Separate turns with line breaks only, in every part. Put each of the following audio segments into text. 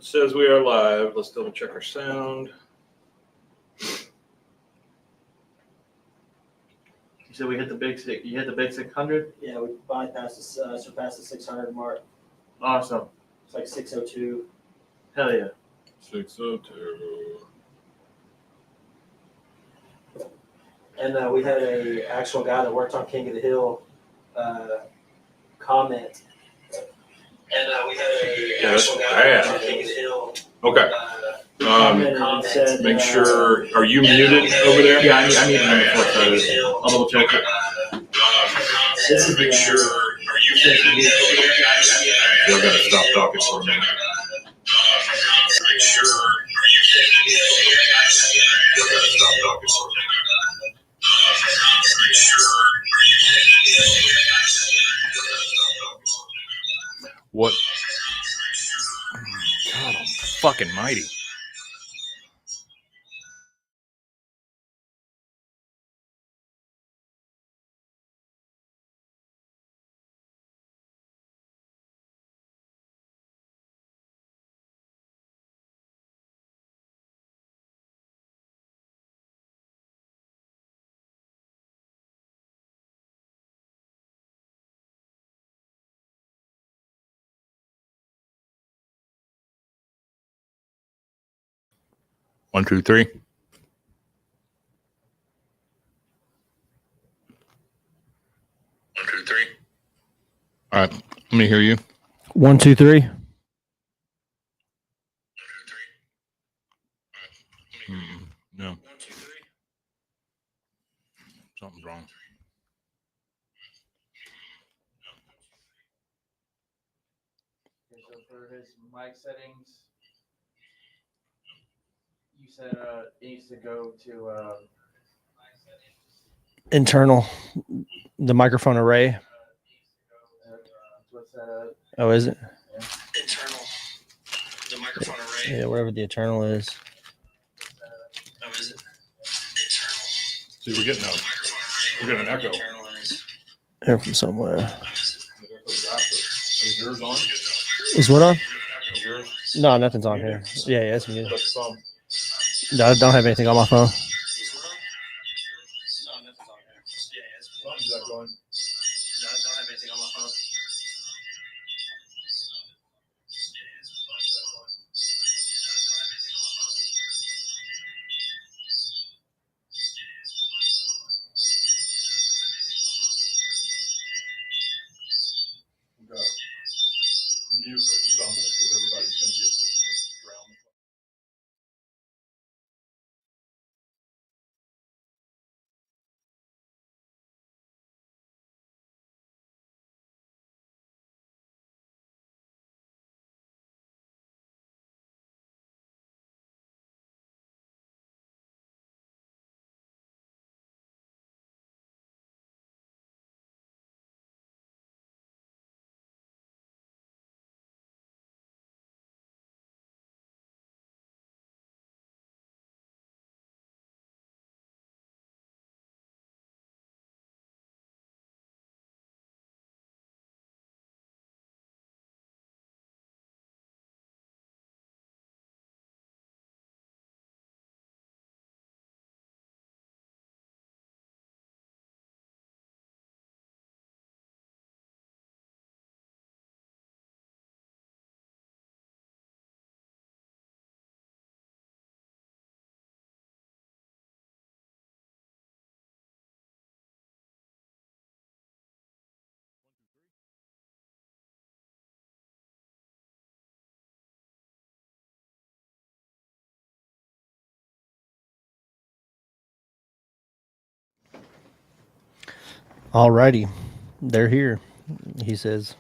says we are live. Let's double check our sound.
You said we hit the big six. You hit the big 600.
Yeah, we bypassed surpassed the 600 mark.
Awesome.
It's like 602.
Hell yeah.
602.
And we had a actual guy that worked on King of the Hill comment. And we had a actual guy that worked on King of the Hill.
Okay.
Said,
Make sure. Are you muted over there?
Yeah, I need him before it started. I'll double check it.
This is
Make sure. Are you muted over there? We're gonna stop talking for a minute. Make sure. Are you muted over there? We're gonna stop talking for a minute. Make sure. Are you muted over there? We're gonna stop talking for a minute. What? God, I'm fucking mighty. One, two, three. 1, 2, 3. All right, let me hear you.
1, 2, 3.
1, 2, 3. No. 1, 2, 3. Something's wrong.
Okay, so for his mic settings, you said it needs to go to
Internal, the microphone array.
what's that?
Oh, is it?
Yeah.
Internal. The microphone array.
Yeah, whatever the internal is.
Oh, is it? Internal. See, we're getting an echo.
Here from somewhere.
Is yours on?
Is what on?
Is yours?
No, nothing's on here. Yeah, it's muted.
What's the phone?
No, I don't have anything on my phone.
Something's not going. No, I don't have anything on my phone. Mute or something because everybody's going to get drowned.
Alrighty, they're here. He says.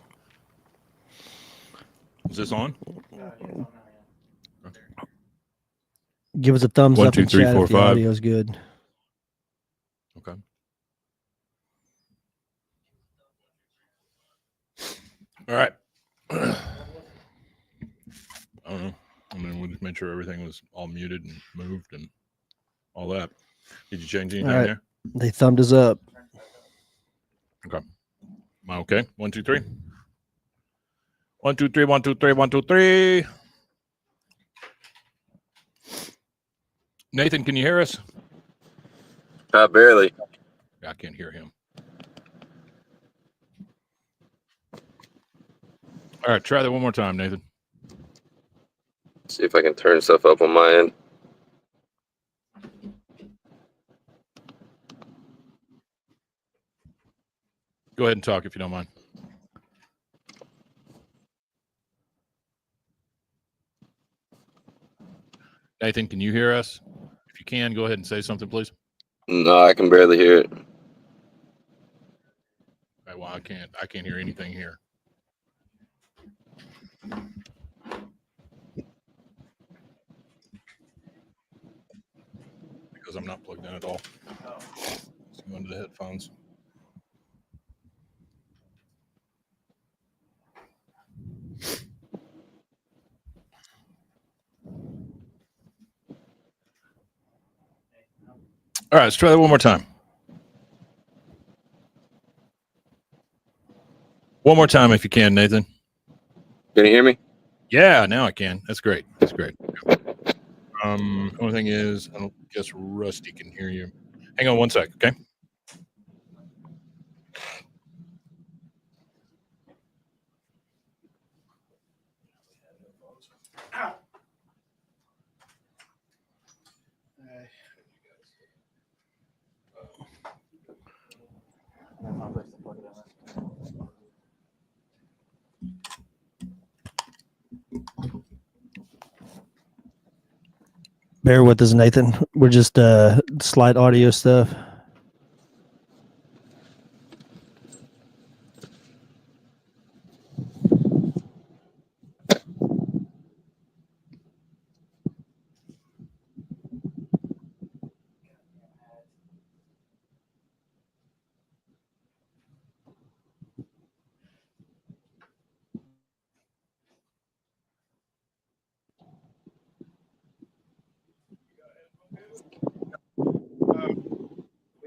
Is this on?
Give us a thumbs
1,
up
2,
in
3,
chat
4,
if the
5.
audio's good.
Okay. All right. I don't know. I mean, we just made sure everything was all muted and moved and all that. Did you change anything
All right.
there?
They thumbed us up.
Okay. Am I okay? 1, 2, 3. 1, 2, 3. 1, 2, 3. 1, 2, 3. Nathan, can you hear us?
Barely.
I can't hear him. All right, try that one more time, Nathan.
See if I can turn stuff up on my end.
Go ahead and talk if you don't mind. Nathan, can you hear us? If you can, go ahead and say something, please.
No, I can barely hear it.
Right, well, I can't hear anything here. Because I'm not plugged in at all. Let's go into the headphones. All right, let's try that one more time. One more time if you can, Nathan.
Can you hear me?
Yeah, now I can. That's great. That's great. Only thing is, I don't guess Rusty can hear you. Hang on one sec, okay?
Bear with us, Nathan. We're just slight audio stuff.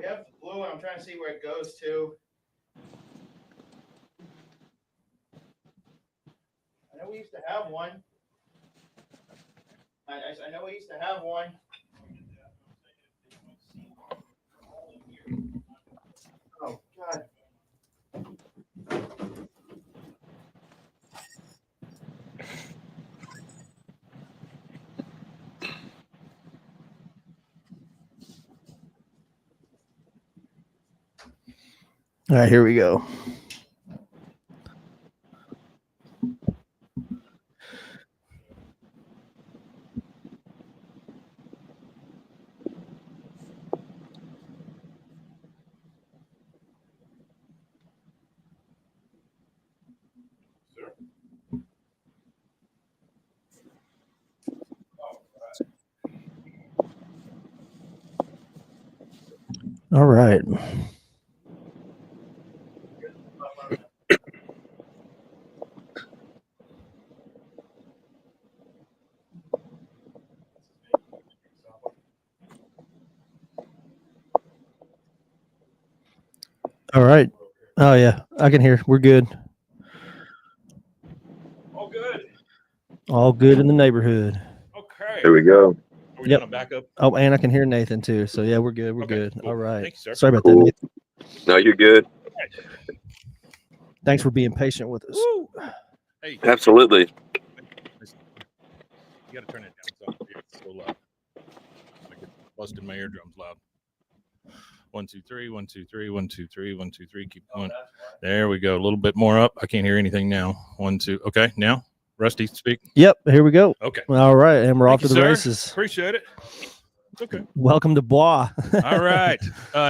We have the blue one. I'm trying to see where it goes to. I know we used to have one. I know we used to have one. Oh, God.
All right, here we go. All right. All right. Oh, yeah. I can hear. We're good.
All good.
All good in the neighborhood.
Okay.
There we go.
Are we
Yep.
doing a backup?
Oh, and I can hear Nathan, too. So, yeah, we're good. We're
Okay,
good.
cool.
All right.
Thank you, sir.
Sorry about
Cool.
that, Nathan.
No, you're good.
Thanks for being patient with us.
Woo. Hey,
Absolutely.
you got to turn it down. It's so loud. Like it's busting my eardrums loud. 1, 2, 3, 1, 2, 3, 1, 2, 3, 1, 2, 3. Keep going. There we go. A little bit more up. I can't hear anything now. 1, 2. Okay, now Rusty, speak.
Yep. Here we go.
Okay.
All right. And we're off
Thank
to
you,
the
sir.
races.
Appreciate it. Okay.
Welcome to bwaaa.
All right.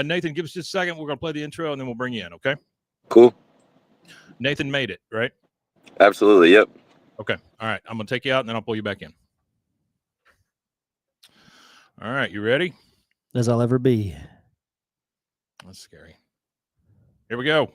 Nathan, give us just a second. We're going to play the intro and then we'll bring you in, okay?
Cool.
Nathan made it, right?
Absolutely. Yep.
Okay. All right. I'm going to take you out and then I'll pull you back in. All right. You ready?
As I'll ever be.
That's scary. Here we go.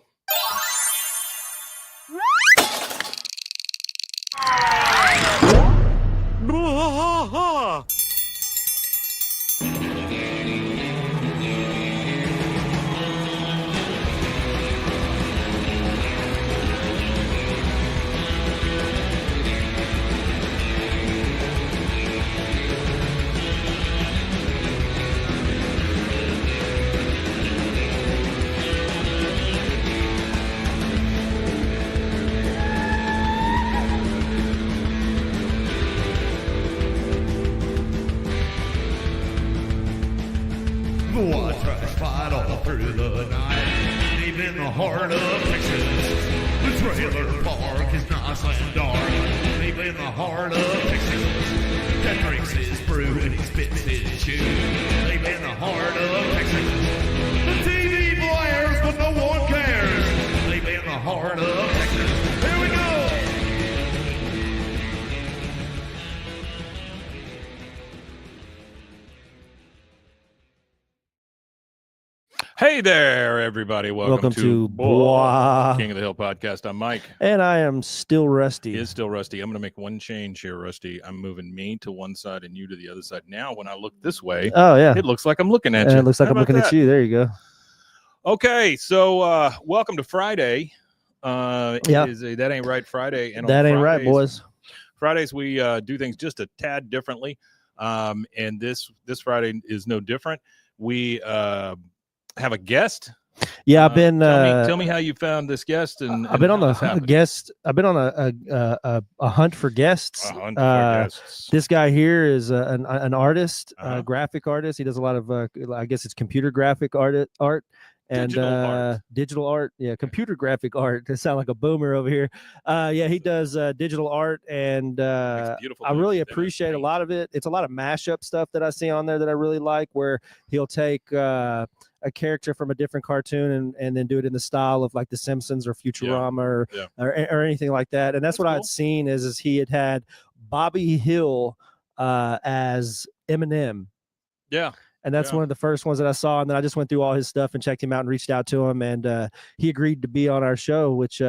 through the night, deep in the heart of Texas. The trailer park is nice and dark, deep in the heart of Texas. That drinks his brew and he spits his chew, deep in the heart of Texas. The TV blares, but no one cares, deep in the heart of Texas. Here we go.
Hey there, everybody. Welcome to
bwaaa,
King of the Hill podcast. I'm Mike.
and I am still rusty.
He is still Rusty. I'm going to make one change here, Rusty. I'm moving me to one side and you to the other side. Now, when I look this way,
Oh yeah,
it looks like I'm looking at you.
it looks like
How
I'm
about
looking
that?
at you. There you go.
Okay, so welcome to Friday.
Yeah.
That Ain't Right Friday. And
That
on
ain't right,
Fridays-
boys.
Fridays we do things just a tad differently, and this Friday is no different. We have a guest.
Yeah, I've been.
Tell me how you found this guest. And
I've been on
how this
the
happened.
guest. I've been on a hunt for guests.
A hunt for guests.
This guy here is an artist,
Uh-huh.
graphic artist. He does a lot of, I guess it's computer graphic art, and digital art. Yeah, computer graphic art. That sound like a boomer over here. Yeah, he does digital art, and
Makes beautiful
I
things.
really
They
appreciate a
paint.
lot of it. It's a lot of mashup stuff that I see on there that I really like, where he'll take a character from a different cartoon and then do it in the style of like The Simpsons or Futurama or anything like that. And that's what
cool.
I'd seen is he had Bobby Hill as Eminem.
Yeah.
And that's one of the first ones that I saw. And then I just went through all his stuff and checked him out and reached out to him. And he agreed to be on our show, which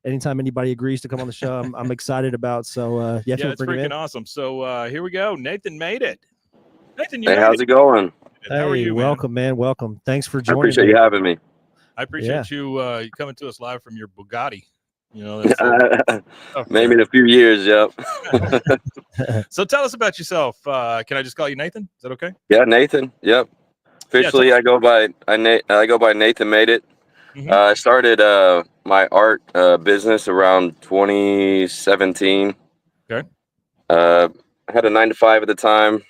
anytime anybody agrees to come on the show, I'm excited about. So yeah,
it's freaking awesome. So here we go. Nathan made it. Nathan, you
Hey,
made
how's it going?
How are
Hey,
you, man?
welcome, man. Welcome. Thanks for
I
joining.
appreciate you having me.
I appreciate you coming to us live from your Bugatti. You know, that's
Maybe in a few years, yep.
So tell us about yourself. Can I just call you Nathan? Is that okay?
Yeah, Nathan. Yep. Officially, I go by Nathan Made It.
Mhm.
I started my art business around 2017.
Okay.
I had a 9-to-5 at the time.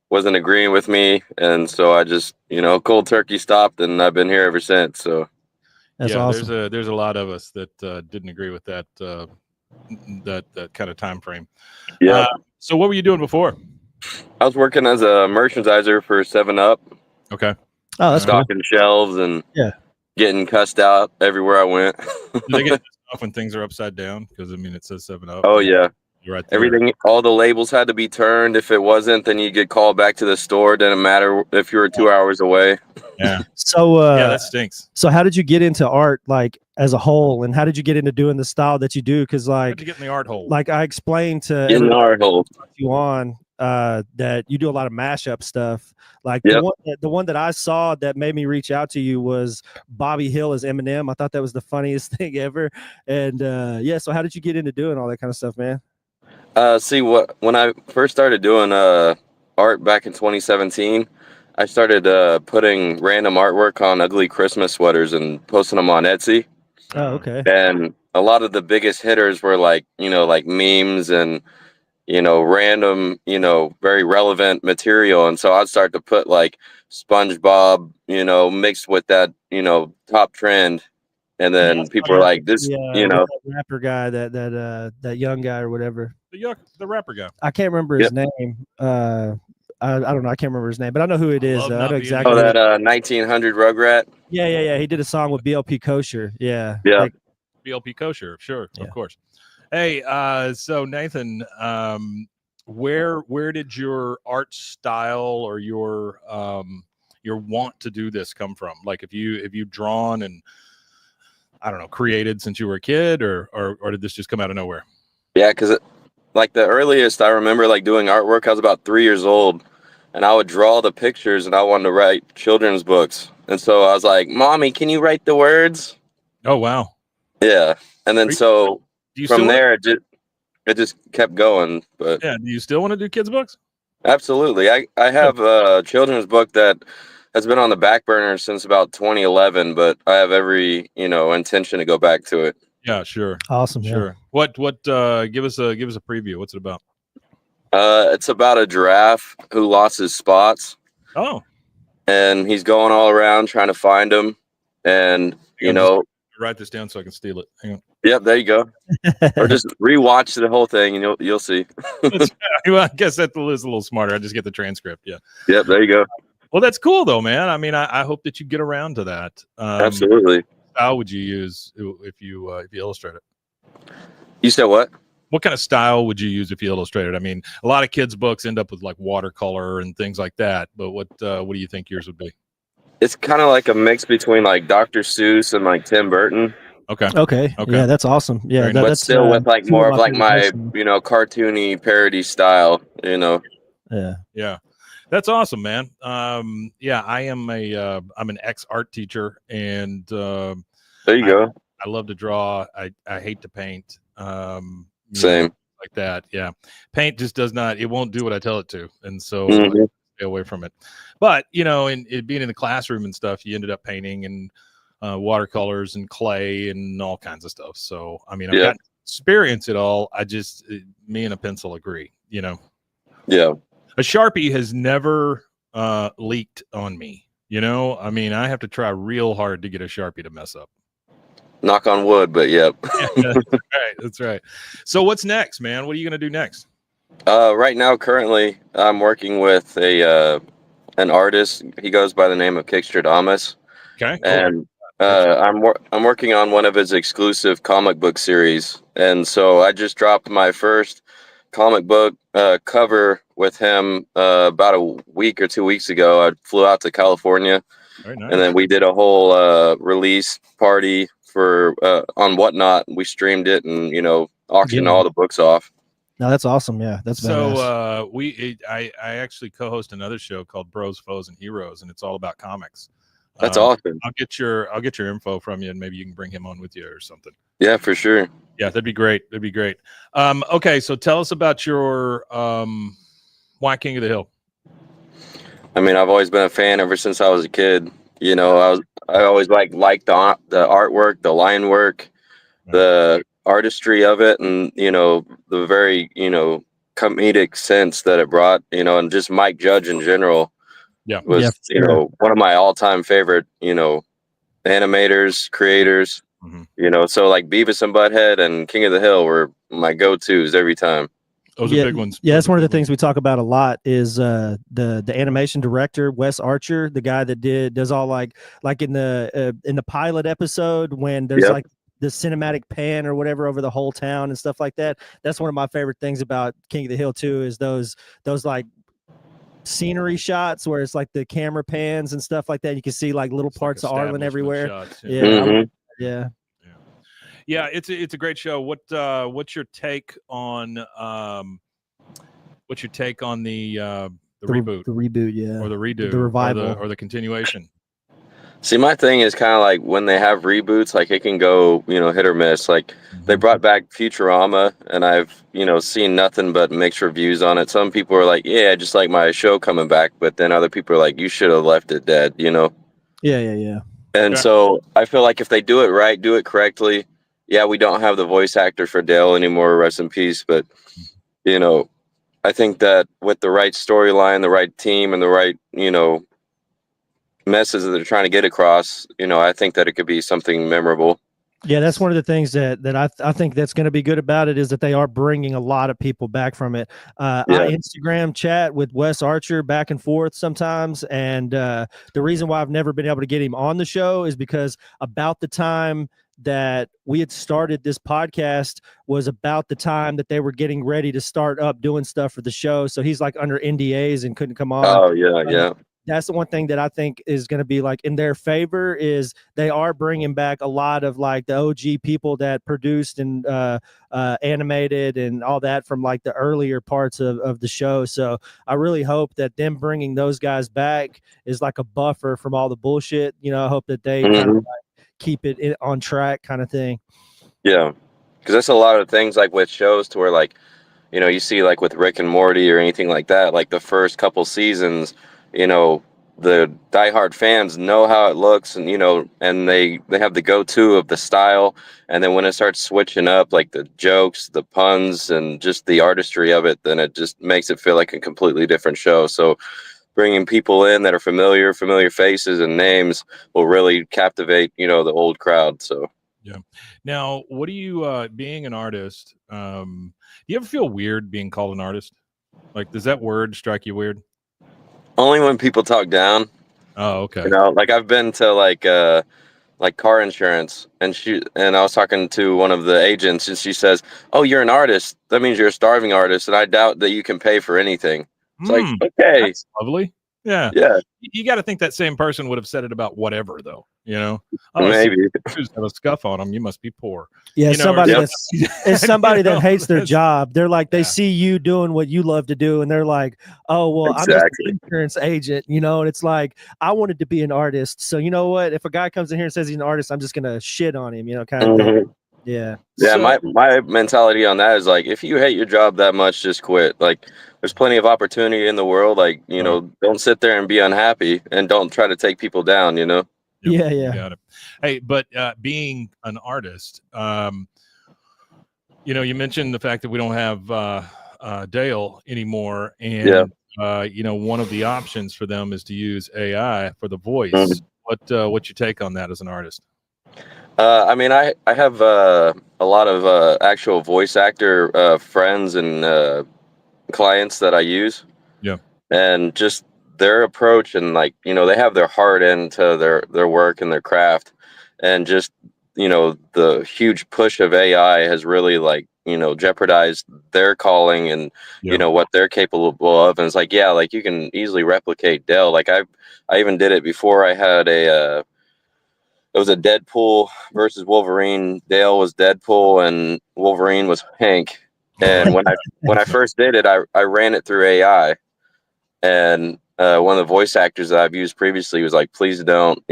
Wasn't agreeing with me, and so I just cold turkey stopped, and I've been here ever since. So
That's awesome.
There's a lot of us that didn't agree with that that kind of time frame.
yeah,
So what were you doing before?
I was working as a merchandiser for 7-Up,
Okay.
Oh, that's cool.
stocking shelves and getting cussed out everywhere I went.
Do they get pissed off when things are upside down? Because I mean, it says 7-Up.
Oh yeah.
You're right there.
Everything, all the labels had to be turned. If it wasn't, then you get called back to the store. Didn't matter if you were 2 hours away.
Yeah.
So
Yeah, that stinks.
so how did you get into art like as a whole, and how did you get into doing the style that you do? Because
How'd
like
you get in the art hole?
like I explained to
In
everybody
our hole.
you on that you do a lot of mashup stuff. Like
Yep.
the one that I saw that made me reach out to you was Bobby Hill as Eminem. I thought that was the funniest thing ever. And yeah, so how did you get into doing all that kind of stuff, man?
When I first started doing art back in 2017, I started putting random artwork on ugly Christmas sweaters and posting them on Etsy.
Oh, okay.
And a lot of the biggest hitters were like memes and random, very relevant material. And so I'd start to put like SpongeBob, mixed with that, top trend. And then people were like, this,
that rapper guy, that young guy or whatever.
The rapper guy.
I can't remember his name. I don't know. I can't remember his name, but I know who it is.
love
I
not
know
being-
exactly.
that 1900 Rugrat.
Yeah. He did a song with BLP Kosher. Yeah.
Yeah.
Like,
BLP Kosher, sure,
Yeah.
of course. Hey, so Nathan, where did your art style or your want to do this come from? Like, have you drawn and I don't know, created since you were a kid, or did this just come out of nowhere?
Yeah, because like the earliest I remember like doing artwork, I was about 3 years old, and I would draw the pictures, and I wanted to write children's books. And so I was like, "Mommy, can you write the words?"
Oh wow!
Yeah, and then so
Do you
from
still
there it just kept going. But
do you still want to do kids books?
absolutely, I have a children's book that has been on the back burner since about 2011, but I have every intention to go back to it.
Yeah, sure,
awesome. Yeah.
sure. What? Give us a preview. What's it about?
It's about a giraffe who lost his spots.
Oh,
and he's going all around trying to find him. And you know,
write this down so I can steal it. Hang on.
Yep, there you go. Or just rewatch the whole thing, and you'll see.
Well, I guess that is a little smarter. I just get the transcript. Yeah.
Yep, there you go.
Well, that's cool though, man. I mean, I hope that you get around to that.
Absolutely.
How would you use if you illustrate it?
You said what?
What kind of style would you use if you illustrated? I mean, a lot of kids' books end up with like watercolor and things like that. But what do you think yours would be?
It's kind of like a mix between like Dr. Seuss and like Tim Burton.
Okay. Yeah, that's awesome. Yeah,
but
that's
still with like more of like my cartoony parody style.
Yeah.
That's awesome, man. Yeah, I am I'm an ex-art teacher, and
there you go.
I love to draw. I hate to paint.
Same.
Like that. Yeah. Paint just does not, it won't do what I tell it to. And so I stay away from it. But, in it being in the classroom and stuff, you ended up painting and watercolors and clay and all kinds of stuff. So, I mean, I've got experience it all. Me and a pencil agree, Yeah. A Sharpie has never leaked on me. I mean, I have to try real hard to get a Sharpie to mess up.
Knock on wood, but yep.
That's right. So what's next, man? What are you going to do next?
Right now, currently, I'm working with an artist. He goes by the name of Kickstradamus.
Okay.
And I'm working on one of his exclusive comic book series. And so I just dropped my first comic book cover with him about a week or 2 weeks ago. I flew out to California.
Very nice.
And then we did a whole release party for on Whatnot. We streamed it and auctioned all the books off.
No, that's awesome. Yeah, that's
so I actually co-host another show called Bros, Foes, and Heroes, and it's all about comics.
That's awesome.
I'll get your info from you, and maybe you can bring him on with you or something.
Yeah, for sure.
Yeah, that'd be great. Okay, so tell us about your Why King of the Hill.
I mean, I've always been a fan ever since I was a kid. I always liked the artwork, the line work, the artistry of it, and the very comedic sense that it brought. And just Mike Judge in general. Was one of my all-time favorite animators, creators. So like Beavis and Butthead and King of the Hill were my go-tos every time.
Those are big ones.
Yeah, that's one of the things we talk about a lot is the animation director Wes Archer, the guy that does all like in the pilot episode when there's like the cinematic pan or whatever over the whole town and stuff like that. That's one of my favorite things about King of the Hill too, is those like scenery shots where it's like the camera pans and stuff like that. You can see like little parts of Arlen everywhere. Shots, yeah.
It's a great show. What's your take on the reboot?
The reboot, yeah.
Or the redo,
the revival,
or the continuation.
See, my thing is kind of like when they have reboots, like it can go, hit or miss. Like they brought back Futurama, and I've, seen nothing but mixed reviews on it. Some people are like, yeah, I just like my show coming back. But then other people are like, you should have left it dead,
Yeah.
And so I feel like if they do it right, do it correctly. Yeah, we don't have the voice actor for Dale anymore, rest in peace. But, I think that with the right storyline, the right team, and the right, message that they're trying to get across, I think that it could be something memorable.
Yeah, that's one of the things that I think that's going to be good about it, is that they are bringing a lot of people back from it. I Instagram chat with Wes Archer back and forth sometimes, and the reason why I've never been able to get him on the show is because about the time that we had started this podcast was about the time that they were getting ready to start up doing stuff for the show. So he's like under NDAs and couldn't come on.
Oh, yeah.
That's the one thing that I think is going to be like in their favor, is they are bringing back a lot of like the OG people that produced and animated and all that from like the earlier parts of the show. So I really hope that them bringing those guys back is like a buffer from all the bullshit. I hope that they kind of like keep it on track kind of thing.
Yeah, because that's a lot of things like with shows to where like, you see like with Rick and Morty or anything like that, like the first couple seasons, the diehard fans know how it looks, and and they have the go-to of the style, and then when it starts switching up, like the jokes, the puns, and just the artistry of it, then it just makes it feel like a completely different show. So bringing people in that are familiar faces and names will really captivate, the old crowd. So
yeah. Now, what do you being an artist? Do you ever feel weird being called an artist? Like, does that word strike you weird?
only when people talk down.
Oh, okay.
Like I've been to like car insurance, and I was talking to one of the agents, and she says, "Oh, you're an artist. That means you're a starving artist, and I doubt that you can pay for anything." It's like, okay,
That's lovely. Yeah.
yeah,
You got to think that same person would have said it about whatever, though. Oh,
maybe.
shoes have a scuff on them. You must be poor.
Yeah, somebody that's it's somebody that hates their
that's-
job. They're like, they
Yeah.
see you doing what you love to do, and they're like, "Oh, well, I'm just
Exactly.
an insurance agent," And it's like, I wanted to be an artist, so you know what? If a guy comes in here and says he's an artist, I'm just gonna shit on him, kind of thing.
Mhm.
Yeah.
Yeah,
So-
my mentality on that is like, if you hate your job that much, just quit. Like, there's plenty of opportunity in the world. Like, don't sit there and be unhappy, and don't try to take people down.
Yep,
Yeah,
you
yeah.
got it. Hey, but being an artist, you mentioned the fact that we don't have Dale anymore, and one of the options for them is to use AI for the voice.
Mhm.
What's your take on that as an artist?
I mean, I have a lot of actual voice actor friends and clients that I use.
Yeah.
And just their approach, and like, they have their heart into their work and their craft, and just, the huge push of AI has really, like, jeopardized their calling and what they're capable of. And it's like, yeah, like, you can easily replicate Dell. Like, I even did it before. I had it was a Deadpool versus Wolverine. Dale was Deadpool and Wolverine was Hank. And when I first did it, I ran it through AI. And one of the voice actors that I've used previously was like, please don't,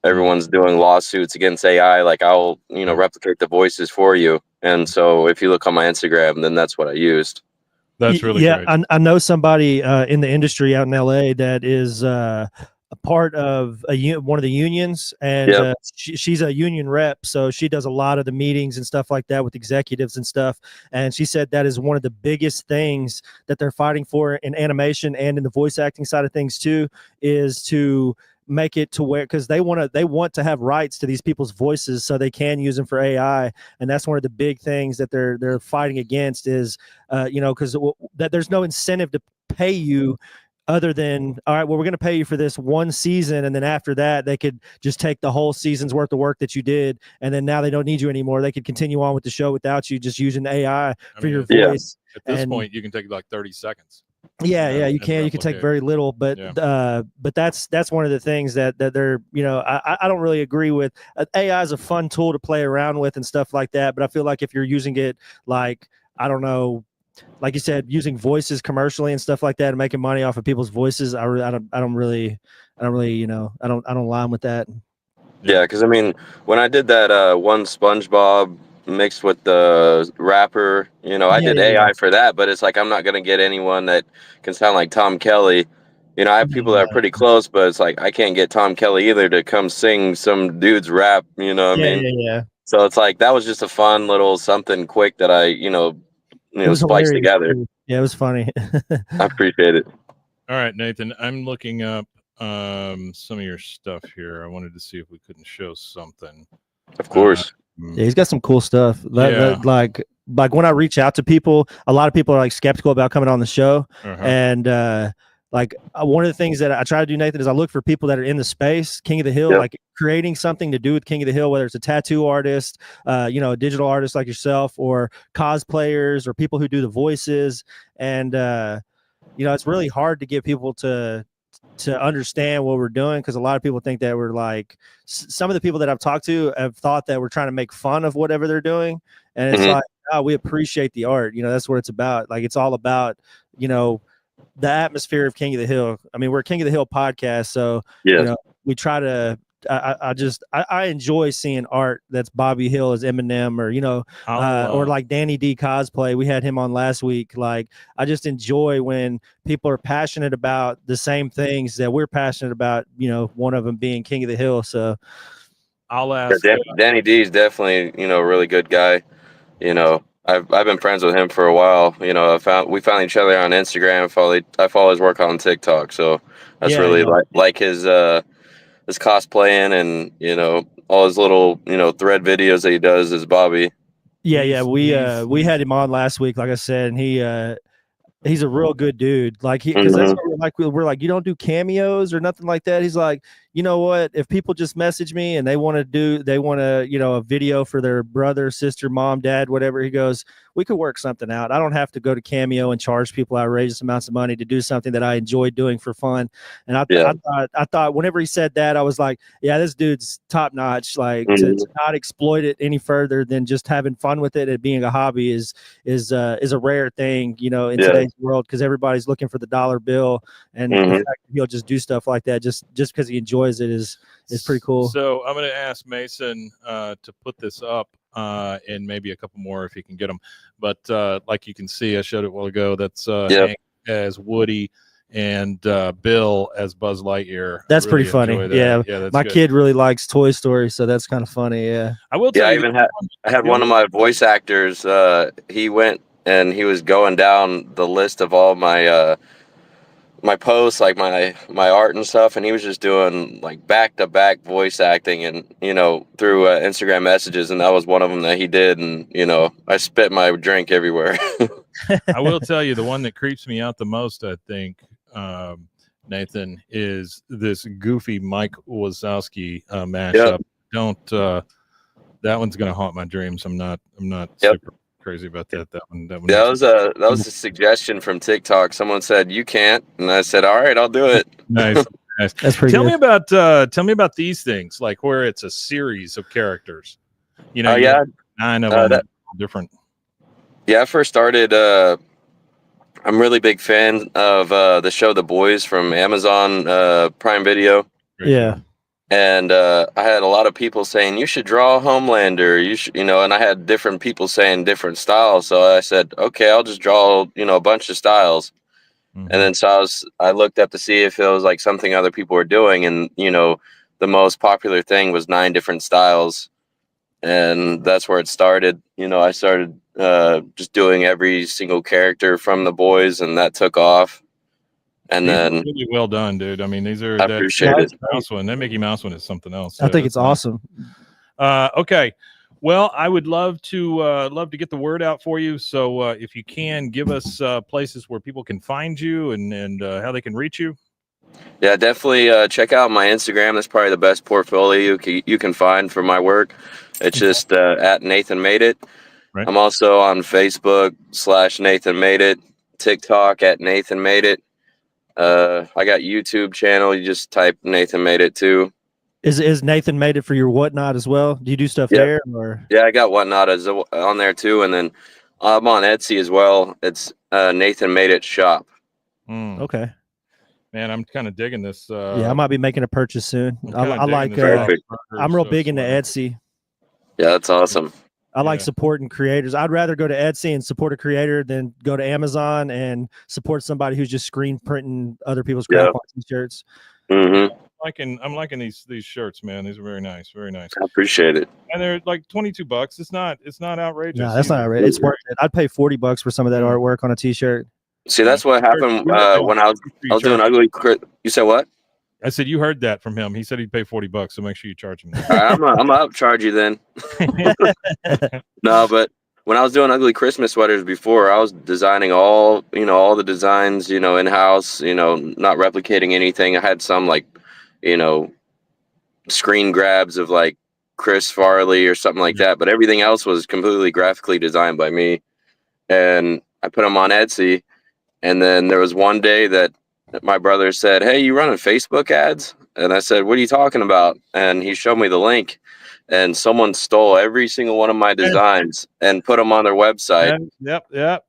everyone's doing lawsuits against AI. Like, I'll, replicate the voices for you. And so if you look on my Instagram, then that's what I used.
That's really
yeah.
great.
I know somebody in the industry out in LA that is a part of one of the unions, and she's a union rep, so she does a lot of the meetings and stuff like that with executives and stuff. And she said that is one of the biggest things that they're fighting for in animation and in the voice acting side of things too, is to make it to where, because they want to have rights to these people's voices so they can use them for AI. And that's one of the big things that they're fighting against is because that there's no incentive to pay you other than, all right, well, we're going to pay you for this one season, and then after that they could just take the whole season's worth of work that you did, and then now they don't need you anymore. They could continue on with the show without you, just using AI for your voice.
At this point, you can take like 30 seconds.
Yeah, you can. You can take very little, but that's one of the things that they're, I don't really agree with. AI is a fun tool to play around with and stuff like that, but I feel like if you're using it, like, I don't know, like you said, using voices commercially and stuff like that and making money off of people's voices, I don't really, I don't line with that.
Yeah, because I mean, when I did that one SpongeBob mixed with the rapper, I did AI for that, but it's like, I'm not gonna get anyone that can sound like Tom Kelly. I have people that are pretty close, but it's like, I can't get Tom Kelly either to come sing some dude's rap. You know what I mean?
Yeah.
So it's like, that was just a fun little something quick that I,
it was
spliced together.
Yeah, it was funny.
I appreciate it.
All right, Nathan, I'm looking up some of your stuff here. I wanted to see if we couldn't show something.
Of course.
Yeah, he's got some cool stuff. Like when I reach out to people, a lot of people are like skeptical about coming on the show. And one of the things that I try to do, Nathan, is I look for people that are in the space, King of the Hill, like creating something to do with King of the Hill, whether it's a tattoo artist, a digital artist like yourself, or cosplayers, or people who do the voices. And it's really hard to get people to understand what we're doing, because a lot of people think that we're like, some of the people that I've talked to have thought that we're trying to make fun of whatever they're doing. And it's like, oh, we appreciate the art. That's what it's about. Like, it's all about, the atmosphere of King of the Hill. I mean, we're a King of the Hill podcast, so we try to. I enjoy seeing art that's Bobby Hill as Eminem, or like Danny D cosplay. We had him on last week. Like, I just enjoy when people are passionate about the same things that we're passionate about. One of them being King of the Hill. So
I'll ask.
Danny D is definitely a really good guy. I've been friends with him for a while. We found each other on Instagram. I follow his work on TikTok. So That's
Yeah,
really
yeah.
like his cosplaying and all his little thread videos that he does is Bobby.
Yeah, we
He's
had him on last week, like I said, and he's a real good dude. Like because that's
Mhm.
what we're like, you don't do cameos or nothing like that. He's like, you know what? If people just message me and they want to, a video for their brother, sister, mom, dad, whatever, he goes, we could work something out. I don't have to go to Cameo and charge people outrageous amounts of money to do something that I enjoy doing for fun. And
Yeah.
I thought whenever he said that, I was like, yeah, this dude's top notch. Like to
Mhm.
not exploit it any further than just having fun with it and being a hobby is a rare thing, in
Yeah.
today's world, because everybody's looking for the dollar bill, and the
Mhm.
fact that he'll just do stuff like that just because he enjoys it is pretty cool.
So I'm going to ask Mason to put this up and maybe a couple more if he can get them. But like you can see, I showed it a while ago. That's
Yep.
Hank as Woody and Bill as Buzz Lightyear.
That's
I
pretty
really
funny.
enjoy that.
Yeah,
that's
my
good.
kid really likes Toy Story, so that's kind of funny. Yeah.
I will
Yeah,
tell
I
you.
even had one of my voice actors. He went and he was going down the list of all my my posts, like my art and stuff, and he was just doing like back-to-back voice acting and through Instagram messages, and that was one of them that he did, and I spit my drink everywhere.
I will tell you the one that creeps me out the most, I think, Nathan, is this goofy Mike Wazowski mashup. Don't that one's gonna haunt my dreams. I'm not
Yep.
super crazy about that. That one
That was a suggestion from TikTok. Someone said you can't, and I said, all right, I'll do it.
nice. Nice.
That's pretty
Tell
good.
me about these things, like where it's a series of characters. You
Oh,
you
yeah.
have 9 of them different.
Yeah, I first started. I'm a really big fan of the show The Boys from Amazon Prime Video.
Great
Yeah.
show.
And I had a lot of people saying you should draw Homelander. You should, and I had different people saying different styles. So I said, okay, I'll just draw, a bunch of styles.
Mhm.
And then so I looked up to see if it was like something other people were doing, and the most popular thing was 9 different styles, and that's where it started. I started just doing every single character from The Boys, and that took off. And
These are
then
really well done, dude. I mean, these are
I
that
appreciate it.
Mouse one. That Mickey Mouse one is something else.
I think it's awesome.
Okay. Well, I would love to get the word out for you. So if you can give us places where people can find you and how they can reach you.
Yeah, definitely check out my Instagram. That's probably the best portfolio you can find for my work. It's just at Nathan Made It.
Right.
I'm also on Facebook /Nathan Made It, TikTok at Nathan Made It. I got YouTube channel. You just type Nathan Made It too.
Is Nathan Made It for your Whatnot as well? Do you do stuff there? Or
Yeah, I got Whatnot on there too, and then I'm on Etsy as well. It's Nathan Made It Shop.
Okay.
Man, I'm kind of digging this.
Yeah, I might be making a purchase soon. I like.
Perfect.
I'm real big into Etsy.
Yeah, that's awesome.
I like supporting creators. I'd rather go to Etsy and support a creator than go to Amazon and support somebody who's just screen printing other people's crap on t-shirts.
Mm-hmm.
I'm liking these shirts, man. These are very nice, very nice.
I appreciate it.
And they're like $22. It's not outrageous.
No, that's not outrageous. It's worth it. I'd pay $40 for some of that artwork on a t-shirt.
See, that's what happened when I was doing ugly. You said what?
I said you heard that from him. He said he'd pay $40, so make sure you charge him.
I'm gonna upcharge you then. No, but when I was doing ugly Christmas sweaters before, I was designing all the designs, in house, not replicating anything. I had some screen grabs of like Chris Farley or something like that, but everything else was completely graphically designed by me. And I put them on Etsy. And then there was one day that my brother said, "Hey, you running Facebook ads?" And I said, "What are you talking about?" And he showed me the link, and someone stole every single one of my designs and put them on their website.
Yep.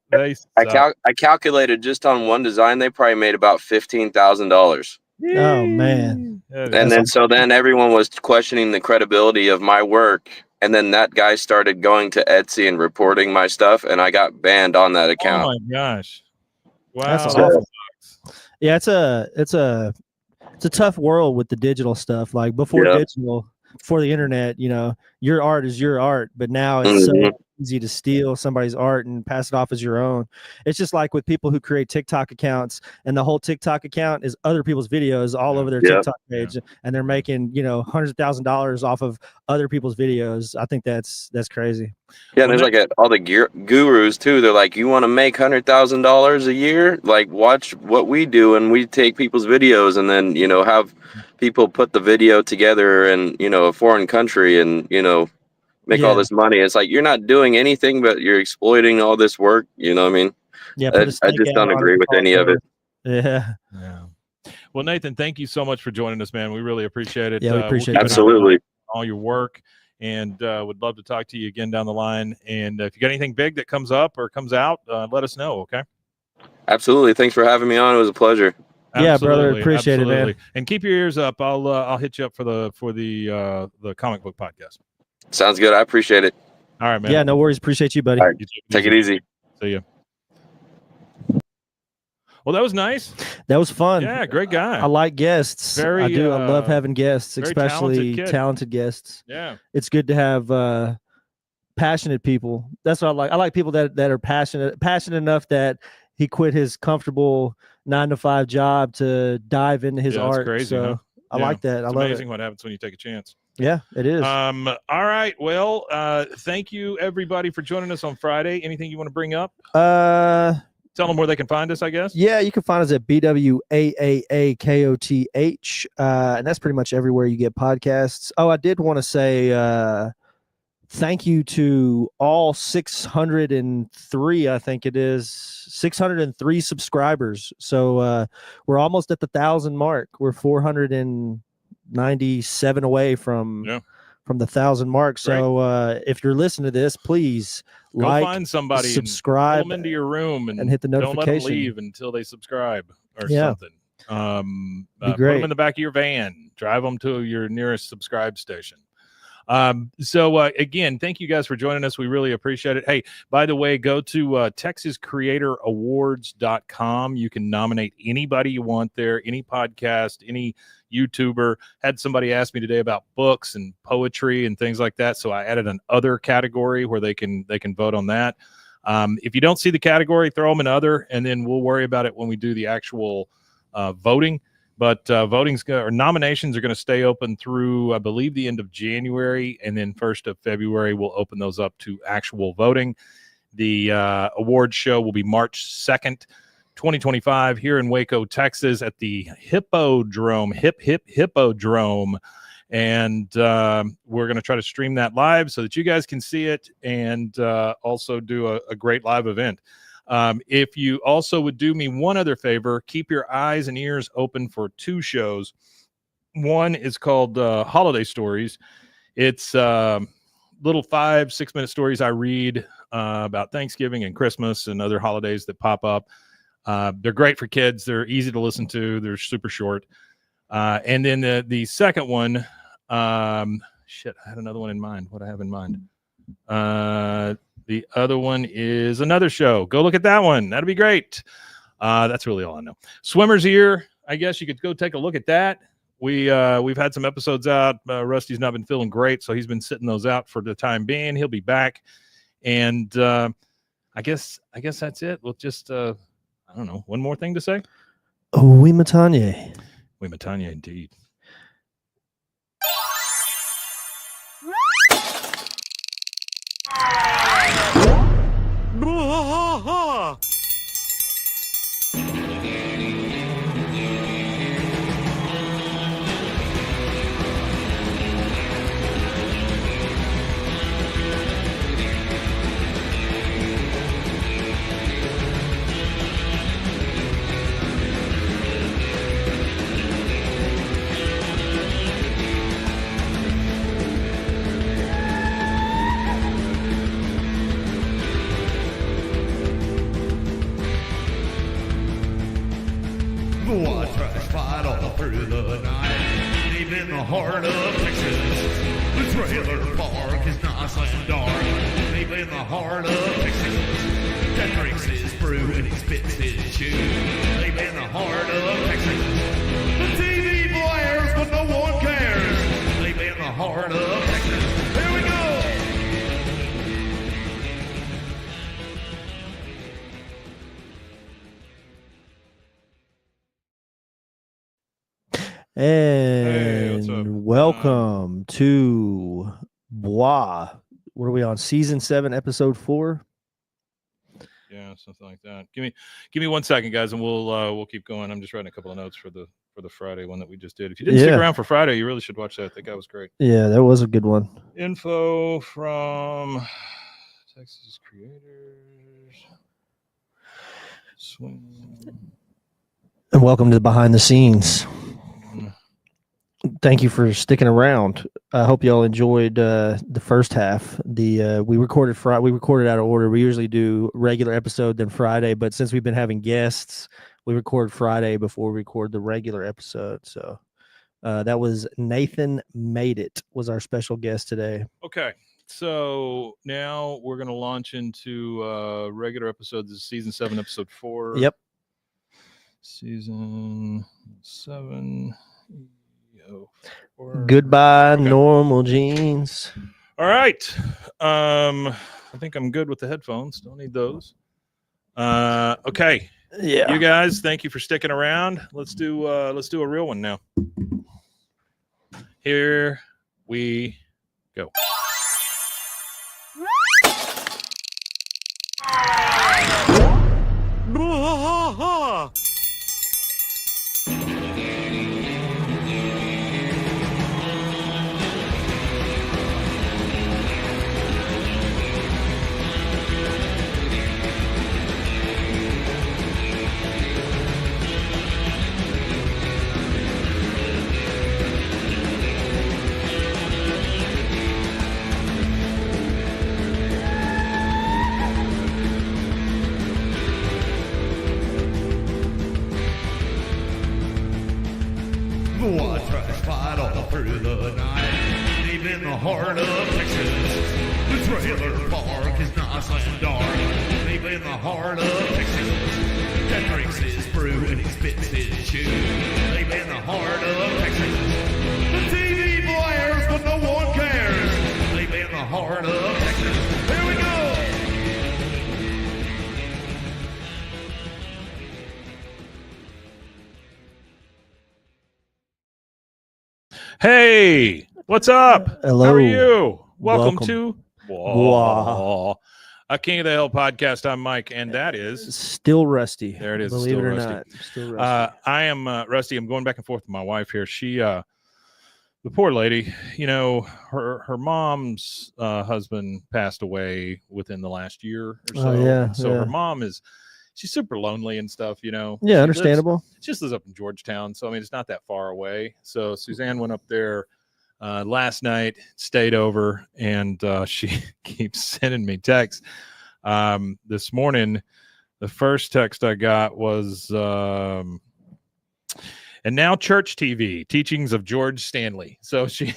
I calculated just on one design, they probably made about $15,000.
Oh man!
And then everyone was questioning the credibility of my work. And then that guy started going to Etsy and reporting my stuff, and I got banned on that account.
Oh my gosh! Wow,
that's awful. Yeah, it's a tough world with the digital stuff. Like before digital, before the internet, your art is your art, but now it's easy to steal somebody's art and pass it off as your own. It's just like with people who create TikTok accounts, and the whole TikTok account is other people's videos all over their TikTok page, and they're making, you know, hundreds of $1,000s off of other people's videos. I think that's crazy.
Yeah, and there's like all the gurus too. They're like, you want to make $100,000 a year? Like, watch what we do, and we take people's videos, and then, you know, have people put the video together in, you know, a foreign country, and, you know, make all this money. It's like, you're not doing anything, but you're exploiting all this work. You know what I mean?
Yeah,
I just don't agree with any of it.
Yeah.
Well, Nathan, thank you so much for joining us, man. We really appreciate it.
Yeah, we appreciate it.
Absolutely.
All your work, and would love to talk to you again down the line. And if you got anything big that comes up or comes out, let us know. Okay.
Absolutely. Thanks for having me on. It was a pleasure.
Yeah, brother. Appreciate it, man.
And keep your ears up. I'll hit you up for the comic book podcast.
Sounds good. I appreciate it.
All right, man.
Yeah, no worries. Appreciate you, buddy.
All right. Take it easy.
See ya. Well, that was nice.
That was fun.
Yeah, great guy.
I like guests.
Very,
I do. I love having guests, especially talented guests.
Yeah.
It's good to have passionate people. That's what I like. I like people that are passionate enough that he quit his comfortable 9-to-5 job to dive into his art.
Crazy,
so
huh?
I like that.
It's
I love
amazing
it.
what happens when you take a chance.
Yeah, it is.
All right. Well, thank you everybody for joining us on Friday. Anything you want to bring up? Tell them where they can find us, I guess.
Yeah, you can find us at bwaaa.koth, and that's pretty much everywhere you get podcasts. Oh, I did want to say thank you to all 603, I think it is, 603 subscribers. So we're almost at the 1,000 mark. We're 497 away from the 1,000 mark. So if you're listening to this, please
go find somebody,
subscribe,
pull them into your room, and
hit the notification.
Don't let them leave until they subscribe or something.
Be great.
Put them in the back of your van. Drive them to your nearest subscribe station. So again, thank you guys for joining us. We really appreciate it. Hey, by the way, go to TexasCreatorAwards.com. You can nominate anybody you want there, any podcast, any YouTuber. Had somebody ask me today about books and poetry and things like that, so I added an other category where they can vote on that. If you don't see the category, throw them in other, and then we'll worry about it when we do the actual voting. But nominations are going to stay open through, I believe, the end of January, and then 1st of February we'll open those up to actual voting. The award show will be March 2nd, 2025, here in Waco, Texas, at the Hippodrome, Hippodrome, and we're going to try to stream that live so that you guys can see it, and also do a great live event. If you also would do me one other favor, keep your eyes and ears open for 2 shows. One is called Holiday Stories. It's little 5-6 minute stories I read about Thanksgiving and Christmas and other holidays that pop up. They're great for kids. They're easy to listen to. They're super short. And then the second one, I had another one in mind. What I have in mind? The other one is another show. Go look at that one. That'd be great. That's really all I know. Swimmer's Ear. I guess you could go take a look at that. We've had some episodes out. Rusty's not been feeling great, so he's been sitting those out for the time being. He'll be back, and I guess that's it. We'll just I don't know. One more thing to say.
Oui, Matanye.
Oui, Matanye, indeed.
bwaaa trash fight all through the night. Deep in the heart of Texas, the trailer park is nice and dark. Deep in the heart of Texas, Ted drinks his brew and he spits his chew. Deep in the heart of Texas, the TV blares but no one cares. Deep in the heart of Texas, here we go.
Hey, what's up?
And welcome to bwaaa. What are we on? Season 7, episode 4.
Yeah, something like that. Give me 1 second, guys, and we'll keep going. I'm just writing a couple of notes for the Friday one that we just did. If you didn't stick around for Friday, you really should watch that. I think that was great.
Yeah, that was a good one.
Info from Texas creators. Swing.
And welcome to Behind the Scenes. Thank you for sticking around. I hope y'all enjoyed the first half. We recorded Friday. We recorded out of order. We usually do regular episode then Friday, but since we've been having guests, we record Friday before we record the regular episode. So that was Nathan Made It was our special guest today.
Okay, so now we're gonna launch into regular episodes. This is season 7, episode 4.
Yep.
Season 7.
Goodbye, normal jeans.
All right. I think I'm good with the headphones. Don't need those. Okay.
Yeah.
You guys, thank you for sticking around. Let's do a real one now. Here we go.
bwaaa trash fight all through the night, deep in the heart of Texas. The trailer park is nice and dark, deep in the heart of Texas. That drinks his brew and he spits his chew, deep in the heart of Texas. The TV blares, but no one cares, deep in the heart of Texas. Here we go!
Hey, what's up?
Hello.
How are you? Welcome. to
bwaaa.
A King of the Hill podcast. I'm Mike, and that is
Still Rusty.
There it is,
Believe
Still
it or
Rusty.
not. Still Rusty.
I am Rusty. I'm going back and forth with my wife here. She, the poor lady, you know, her mom's husband passed away within the last year or so.
Yeah.
Her mom she's super lonely and stuff, you know.
Yeah,
She
understandable.
she just lives up in Georgetown, so I mean it's not that far away. So Suzanne went up there last night, stayed over, and she keeps sending me texts. This morning, the first text I got was, and now church TV, teachings of George Stanley. So she's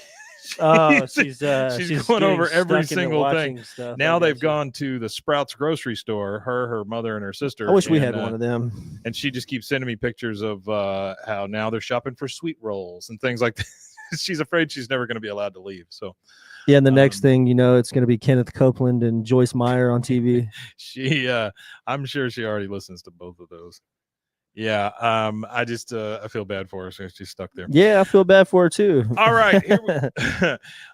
going over every single thing.
Stuff.
Now they've gone to the Sprouts grocery store, her mother, and her sister.
I wish we had one of them.
And she just keeps sending me pictures of how now they're shopping for sweet rolls and things like that. She's afraid she's never going to be allowed to leave. So
yeah, and the next thing you know, it's going to be Kenneth Copeland and Joyce Meyer on TV.
I'm sure she already listens to both of those. Yeah, I just I feel bad for her, so she's stuck there.
Yeah, I feel bad for her too.
All right, here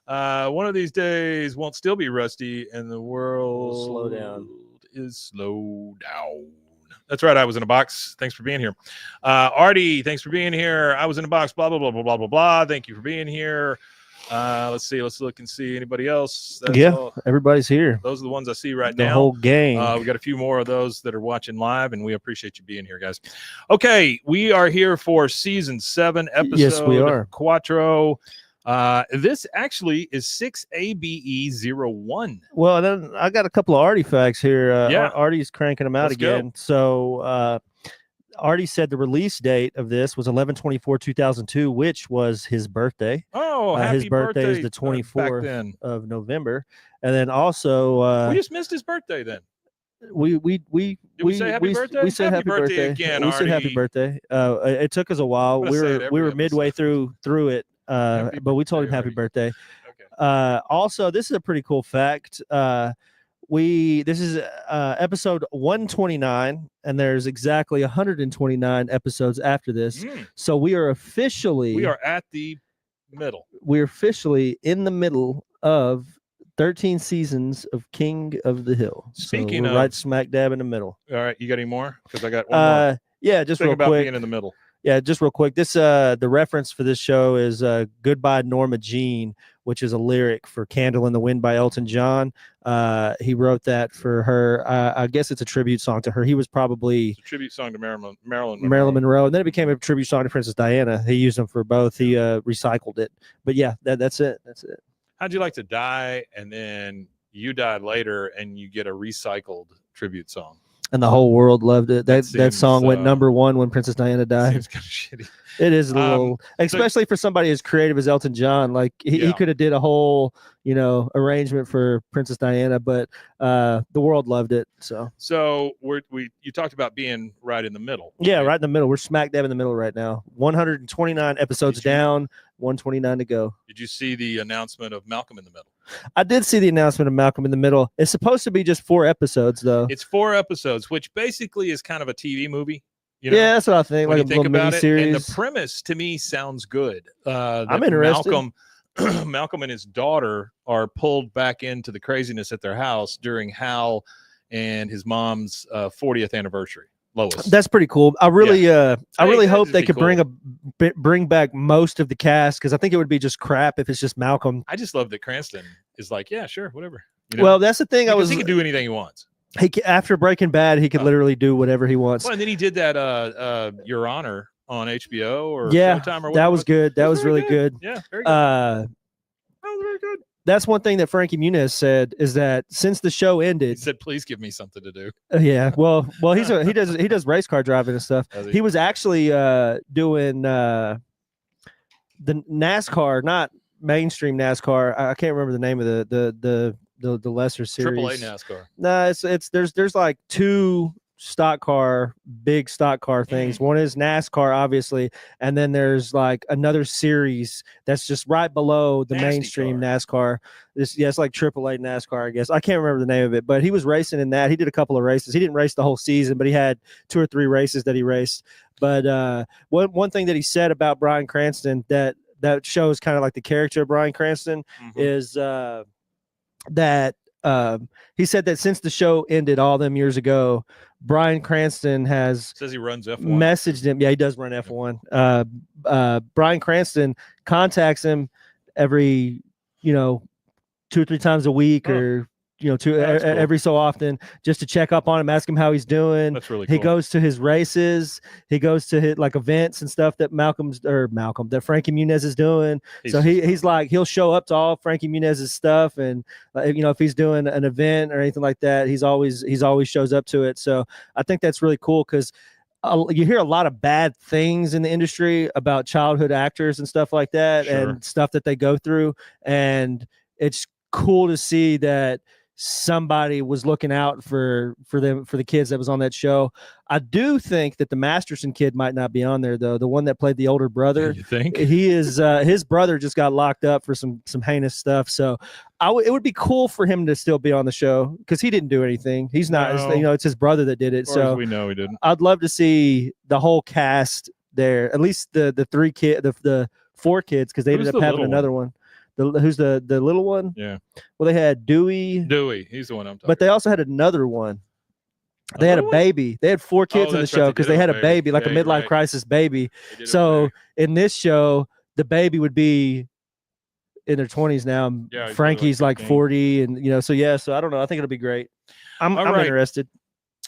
one of these days won't still be Rusty, and the world
will slow down.
Slow down. That's right. I was in a box. Thanks for being here. Artie, thanks for being here. I was in a box. Blah blah blah blah blah blah blah. Thank you for being here. Let's see. Let's look and see anybody else.
Everybody's here.
Those are the ones I see right
now.
now.
The whole gang.
We got a few more of those that are watching live, and we appreciate you being here, guys. Okay, we are here for season 7, episode
yes, we are.
Quattro. This actually is 6ABE01.
Well, then I got a couple of artifacts here. Artie's cranking them out
Let's
again.
Go.
So Artie said the release date of this was 11/24/2002, which was his birthday.
Oh,
his birthday is the 24th of November, and then also
we just missed his birthday. Then
we
say happy birthday.
We said happy birthday
again.
We said happy birthday. It took us a while. We were midway through it, but we told him happy birthday.
Okay.
Also, this is a pretty cool fact. this is episode 129, and there's exactly 129 episodes after this. So we are
at the middle.
We're officially in the middle of 13 seasons of King of the Hill.
Speaking
so we're
of,
right smack dab in the middle.
All right, you got any more? Because I got one more.
Yeah, just
Think
real
about
quick.
being in the middle.
Yeah, just real quick. This the reference for this show is "Goodbye Norma Jean," which is a lyric for "Candle in the Wind" by Elton John. He wrote that for her. I guess it's a tribute song to her. He was probably
It's a tribute song to Marilyn
Monroe, and then it became a tribute song to Princess Diana. He used them for both. He recycled it. But yeah, that's it. That's it.
How'd you like to die, and then you died later, and you get a recycled tribute song?
And the whole world loved it. That
seems,
song went number one when Princess Diana died.
Seems kind of shitty.
It is a little, especially for somebody as creative as Elton John. Like he could have did a whole, arrangement for Princess Diana, but the world loved it. So
you talked about being right in the middle.
Yeah, right in the middle. We're smack dab in the middle right now. 129 episodes down, 129 to go.
Did you see the announcement of Malcolm in the Middle?
I did see the announcement of Malcolm in the Middle. It's supposed to be just 4 episodes, though.
It's 4 episodes, which basically is kind of a TV movie.
Yeah, that's what I think.
When
like
you
a
think
little
about
mini
it,
series.
and the premise to me sounds good.
I'm interested.
Malcolm and his daughter are pulled back into the craziness at their house during Hal and his mom's 40th anniversary. Lois.
That's pretty cool. I really hope they could
cool.
bring back most of the cast, because I think it would be just crap if it's just Malcolm.
I just love that Cranston is like, yeah, sure, whatever.
Well, that's the thing.
Because he can do anything he wants.
After Breaking Bad, he could literally do whatever he wants.
Well, and then he did that Your Honor on HBO or
Showtime
or whatever.
That was good. That was really good.
Yeah, very good.
That
was very good.
That's one thing that Frankie Muniz said, is that since the show ended,
he said, "Please give me something to do."
Yeah, well, he does race car driving and stuff. He was actually doing the NASCAR, not mainstream NASCAR. I can't remember the name of the lesser series.
AAA NASCAR.
No, there's like 2 big stock car things. One is NASCAR, obviously, and then there's like another series that's just right below the mainstream NASCAR. It's like AAA NASCAR, I guess. I can't remember the name of it, but he was racing in that. He did a couple of races. He didn't race the whole season, but he had 2 or 3 races that he raced. But one thing that he said about Bryan Cranston that shows kind of like the character of Bryan Cranston is that he said that since the show ended all them years ago, Bryan Cranston
says he runs F1.
Messaged him. Yeah, he does run F1. Bryan Cranston contacts him every 2 or 3 times a week, or every so often, just to check up on him, ask him how he's doing.
That's really cool.
He goes to his races. He goes to hit like events and stuff that that Frankie Muniz is doing. He's like, he'll show up to all Frankie Muniz's stuff, and if he's doing an event or anything like that, he's always shows up to it. So I think that's really cool, because you hear a lot of bad things in the industry about childhood actors and stuff like that, and stuff that they go through, and it's cool to see that somebody was looking out for the kids that was on that show. I do think that the Masterson kid might not be on there, though. The one that played the older brother.
You think?
He is his brother just got locked up for some heinous stuff. So it would be cool for him to still be on the show, because he didn't do anything. He's not, it's his brother that did it. So
we know he didn't.
I'd love to see the whole cast there, at least the 4 kids, because they ended up having another one. Who's the little one?
Yeah.
Well, they had Dewey.
He's the one I'm talking about.
But they also had another one. They had a baby. They had 4 kids in the show, because they had a baby, like a midlife crisis baby. So in this show, the baby would be in their 20s now.
Yeah,
Frankie's like 40, and so I don't know. I think it'll be great. I'm interested.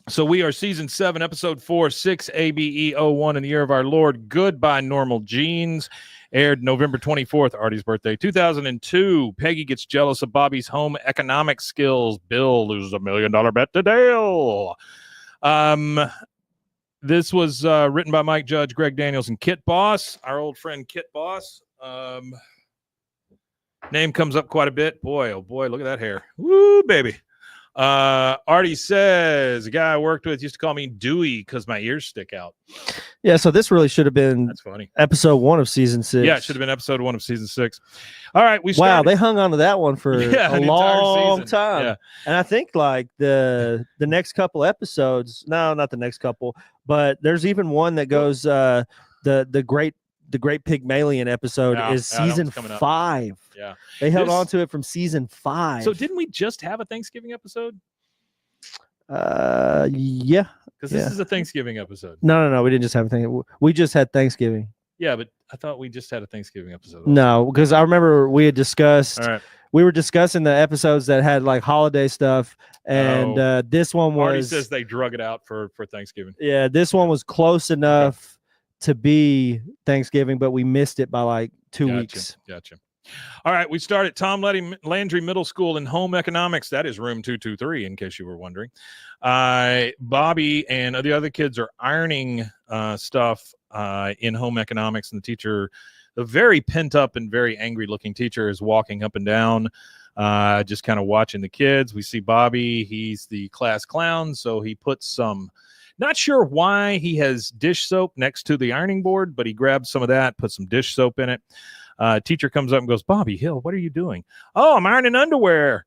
So we are season 7, episode 4, 6 ABE01 in the year of our Lord. Goodbye, Normal Jeans. Aired November 24th, Artie's birthday, 2002. Peggy gets jealous of Bobby's home economic skills. Bill loses $1 million bet to Dale. This was written by Mike Judge, Greg Daniels, and Kit Boss, our old friend Kit Boss. Name comes up quite a bit. Boy, oh boy, look at that hair. Woo, baby. Artie says a guy I worked with used to call me Dewey because my ears stick out.
Yeah, so this really should have been
That's funny.
episode 1 of season 6.
Yeah, it should have been episode 1 of season 6. All right, we
Wow,
started.
they hung on to that one for
Yeah,
a
an entire
long
season.
time.
Yeah.
And I think like the next couple episodes, no, not the next couple, but there's even one that goes the great Pygmalion episode is
that one's
season
coming up.
5.
Yeah.
They held on to it from season 5.
So didn't we just have a Thanksgiving episode?
Yeah.
Because this is a Thanksgiving episode.
No, we didn't just have a thing. We just had Thanksgiving.
Yeah, but I thought we just had a Thanksgiving episode. Also.
No, because I remember we had discussed.
All right.
We were discussing the episodes that had like holiday stuff, and this one was.
Artie says they drug it out for Thanksgiving.
Yeah, this one was close enough to be Thanksgiving, but we missed it by like 2 weeks.
Gotcha. All right, we started Tom Landry Middle School in Home Economics. That is room 223, in case you were wondering. Bobby and the other kids are ironing stuff in Home Economics, and the teacher, the very pent up and very angry looking teacher, is walking up and down, just kind of watching the kids. We see Bobby. He's the class clown, so he puts some. Not sure why he has dish soap next to the ironing board, but he grabs some of that, put some dish soap in it. Teacher comes up and goes, Bobby Hill, what are you doing? Oh, I'm ironing underwear.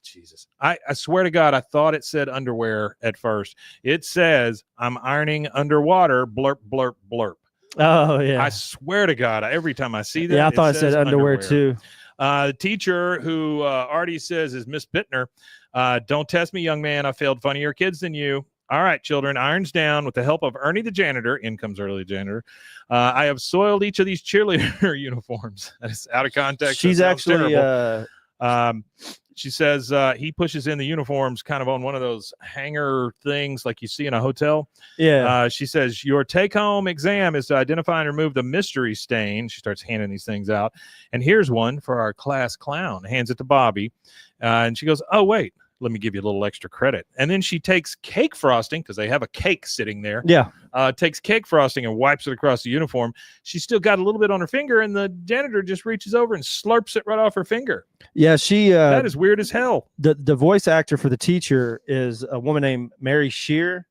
Jesus. I swear to God, I thought it said underwear at first. It says I'm ironing underwater, blurp, blurp, blurp.
Oh, yeah.
I swear to God, every time I see that.
Yeah, I thought it said underwear too.
The teacher, who Artie says is Miss Bittner, don't test me, young man. I failed funnier kids than you. All right, children, irons down. With the help of Ernie the janitor, in comes Early the janitor, I have soiled each of these cheerleader uniforms. That is out of context.
She's actually
she says he pushes in the uniforms kind of on one of those hanger things like you see in a hotel.
Yeah.
She says your take-home exam is to identify and remove the mystery stain. She starts handing these things out. And here's one for our class clown. Hands it to Bobby. And she goes, oh, wait. Let me give you a little extra credit. And then she takes cake frosting, because they have a cake sitting there.
Yeah.
Takes cake frosting and wipes it across the uniform. She's still got a little bit on her finger, and the janitor just reaches over and slurps it right off her finger.
Yeah, she.
That is weird as hell.
The voice actor for the teacher is a woman named Mary Shear.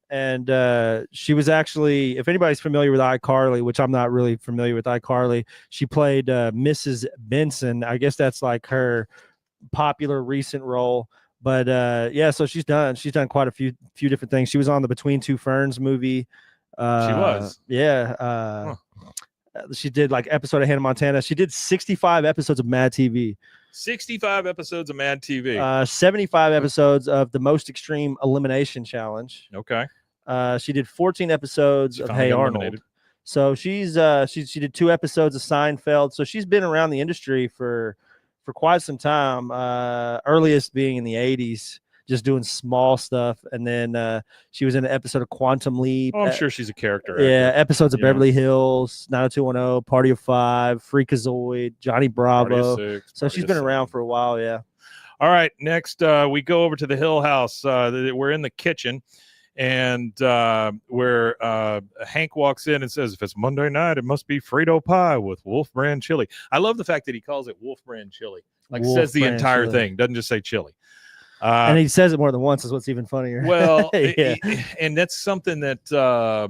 And she was actually, if anybody's familiar with iCarly, which I'm not really familiar with iCarly, she played Mrs. Benson. I guess that's like her popular recent role. But yeah, so she's done quite a few different things. She was on the Between Two Ferns movie.
She was.
Yeah. She did like episode of Hannah Montana. She did 65 episodes of Mad TV.
65 episodes of Mad TV.
75 episodes of the Most Extreme Elimination Challenge.
Okay.
She did 14 episodes of Hey Arnold. So she did 2 episodes of Seinfeld. So she's been around the industry for quite some time, earliest being in the 80s, just doing small stuff. And then she was in an episode of Quantum Leap.
Oh, I'm sure she's a character.
Yeah, episodes of Beverly Hills, 90210, Party of Five, Freakazoid, Johnny Bravo. So she's been around for a while, yeah.
All right, next we go over to the Hill House. We're in the kitchen. And where Hank walks in and says, if it's Monday night, it must be Frito pie with Wolf brand chili. I love the fact that he calls it Wolf brand chili. Like says the entire thing, doesn't just say chili.
And he says it more than once, is what's even funnier.
Well, and that's something that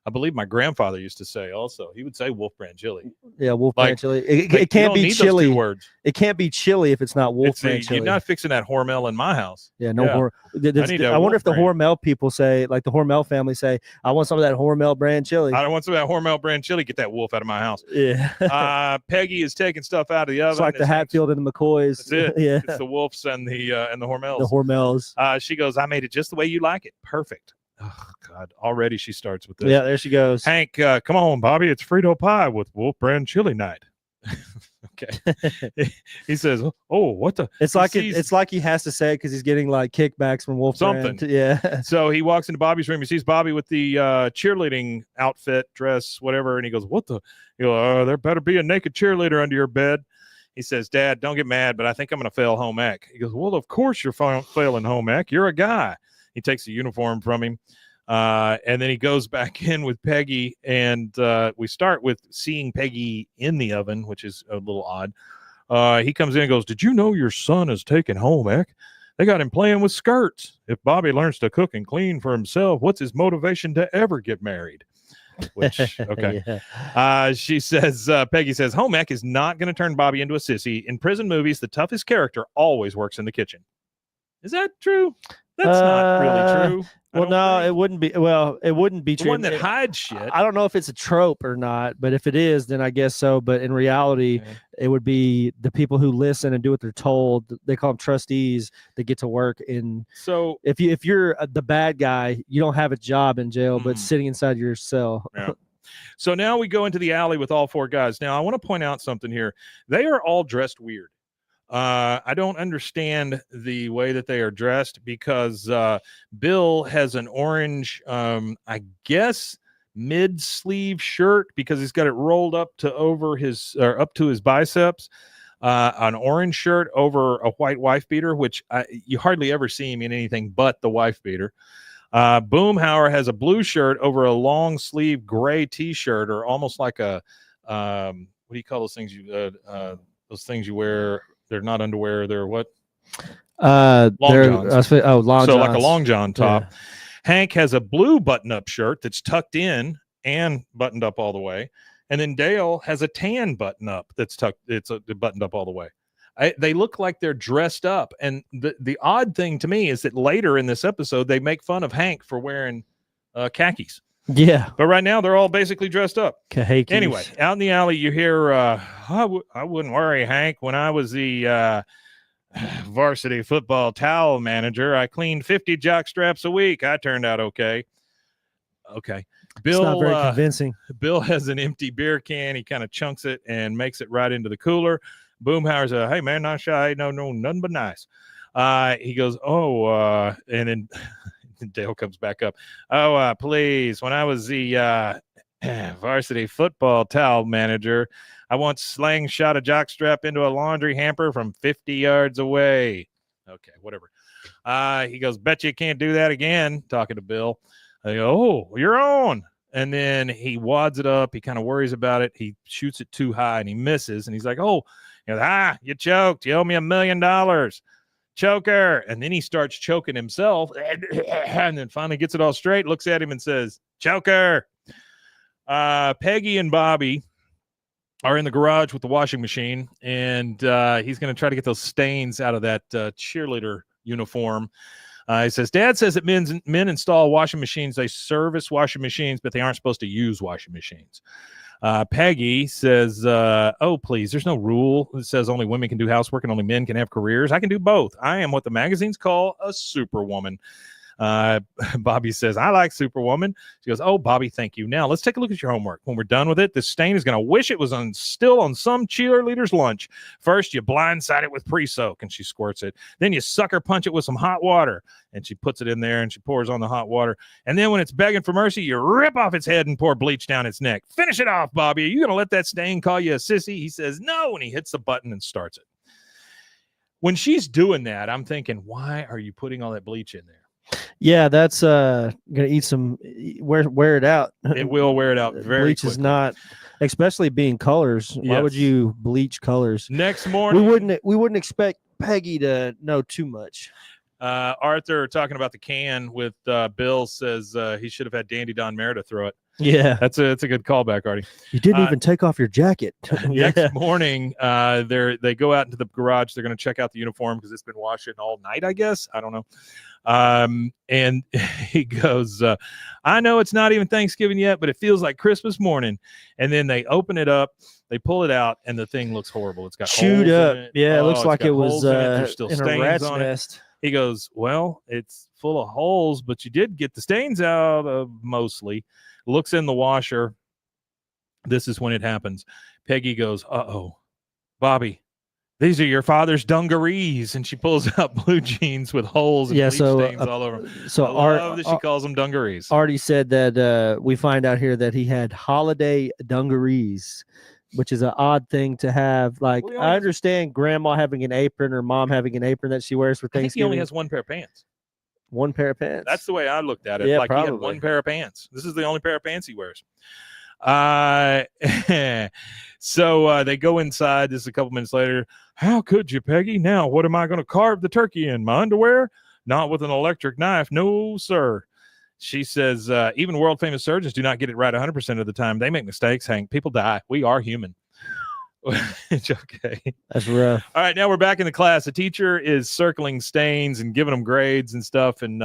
I believe my grandfather used to say also. He would say Wolf brand chili.
Yeah, Wolf brand chili. It can't be chili.
Words.
It can't be chili if it's not Wolf brand chili.
You're not fixing that Hormel in my house.
Yeah, no. I wonder if the Hormel people say, like the Hormel family say, I want some of that Hormel brand chili.
I don't want some of that Hormel brand chili. Get that Wolf out of my house.
Yeah.
Peggy is taking stuff out of the oven.
It's like the Hatfield and the McCoys.
That's it.
Yeah.
It's the Wolves and the Hormels.
The Hormels.
She goes, I made it just the way you like it. Perfect. Oh, God. Already she starts with this.
Yeah, there she goes.
Hank, come on, Bobby. It's Frito pie with Wolf brand chili night. Okay. He says, oh, what the?
It's like he has to say it because he's getting like kickbacks from Wolf
something.
Brand. Yeah.
So he walks into Bobby's room. He sees Bobby with the cheerleading outfit, dress, whatever. And he goes, what the? He goes, there better be a naked cheerleader under your bed. He says, Dad, don't get mad, but I think I'm going to fail home ec. He goes, well, of course you're failing home ec. You're a guy. He takes the uniform from him, and then he goes back in with Peggy, and we start with seeing Peggy in the oven, which is a little odd. He comes in and goes, did you know your son is taking home ec? They got him playing with skirts. If Bobby learns to cook and clean for himself, what's his motivation to ever get married? Which, okay.
Yeah.
She says, Peggy says, home ec is not going to turn Bobby into a sissy. In prison movies, the toughest character always works in the kitchen. Is that true? That's not really true.
Well, no, it wouldn't be. Well, it wouldn't be
the
true.
one that hides shit.
I don't know if it's a trope or not, but if it is, then I guess so. But in reality, it would be the people who listen and do what they're told. They call them trustees that get to work in.
So
if you're the bad guy, you don't have a job in jail, but sitting inside your cell.
Yeah. So now we go into the alley with all 4 guys. Now I want to point out something here. They are all dressed weird. I don't understand the way that they are dressed because Bill has an orange, I guess, mid-sleeve shirt because he's got it rolled up to up to his biceps. An orange shirt over a white wife beater, which you hardly ever see him in anything but the wife beater. Boomhauer has a blue shirt over a long sleeve gray t-shirt, or almost like a what do you call those things you wear? They're not underwear. They're what? Long johns.
Long
so
johns.
Like a long john top.
Yeah.
Hank has a blue button-up shirt that's tucked in and buttoned up all the way. And then Dale has a tan button-up that's tucked. It's buttoned up all the way. They look like they're dressed up. And the odd thing to me is that later in this episode, they make fun of Hank for wearing khakis.
Yeah.
But right now, they're all basically dressed up.
Khakis.
Anyway, out in the alley, you hear, I wouldn't worry, Hank. When I was the varsity football towel manager, I cleaned 50 jock straps a week. I turned out okay. Okay. Bill,
it's not very convincing.
Bill has an empty beer can. He kind of chunks it and makes it right into the cooler. Boomhauer's hey, man, not shy. No, nothing but nice. He goes, and then Dale comes back up. Please, when I was the varsity football towel manager, I once slingshot a jockstrap into a laundry hamper from 50 yards away. Okay, whatever. He goes, bet you can't do that again, talking to Bill. I go, you're on. And then he wads it up. He kind of worries about it. He shoots it too high and he misses. And he's like, you choked. You owe me $1 million. Choker. And then he starts choking himself and then finally gets it all straight, looks at him and says, choker. Peggy and Bobby are in the garage with the washing machine, and he's going to try to get those stains out of that cheerleader uniform. He says, Dad says that men install washing machines. They service washing machines, but they aren't supposed to use washing machines. Peggy says, please, there's no rule that says only women can do housework and only men can have careers. I can do both. I am what the magazines call a superwoman. Bobby says, I like Superwoman. She goes, Bobby, thank you. Now let's take a look at your homework. When we're done with it, this stain is going to wish it was still on some cheerleader's lunch. First, you blindside it with pre-soak, and she squirts it. Then you sucker punch it with some hot water, and she puts it in there, and she pours on the hot water. And then when it's begging for mercy, you rip off its head and pour bleach down its neck. Finish it off, Bobby. Are you going to let that stain call you a sissy? He says, no, and he hits the button and starts it. When she's doing that, I'm thinking, why are you putting all that bleach in there?
Yeah, that's gonna eat some wear it out.
It will wear it out very
bleach
quickly.
Is not, especially being colors. Why would you bleach colors?
Next morning,
we wouldn't expect Peggy to know too much.
Arthur talking about the can with Bill says he should have had Dandy Don Merida throw it.
Yeah,
that's a good callback, Artie.
You didn't even take off your jacket.
Next morning, they go out into the garage. They're going to check out the uniform because it's been washing all night, I guess. I don't know. And he goes, I know it's not even Thanksgiving yet, but it feels like Christmas morning. And then they open it up, they pull it out, and the thing looks horrible. It's got
chewed up.
Yeah,
it looks like it was
There's still
in
stains
a rat's
on
nest.
it. He goes, well, it's full of holes, but you did get the stains out of mostly. Looks in the washer. This is when it happens. Peggy goes, Bobby, these are your father's dungarees. And she pulls out blue jeans with holes and bleach stains all over them.
So
I love that she calls them dungarees.
Artie said that we find out here that he had holiday dungarees, which is an odd thing to have. Like, I understand grandma having an apron or mom having an apron that she wears for Thanksgiving.
I think he only has one pair of pants.
One pair of pants.
That's the way I looked at it.
Yeah,
like
probably.
He had one pair of pants. This is the only pair of pants he wears. So they go inside. This is a couple minutes later. How could you, Peggy? Now, what am I going to carve the turkey in? My underwear? Not with an electric knife. No, sir. She says, even world famous surgeons do not get it right 100% of the time. They make mistakes, Hank. People die. We are human. It's okay.
That's rough.
All right, now we're back in the class. The teacher is circling stains and giving them grades and stuff. And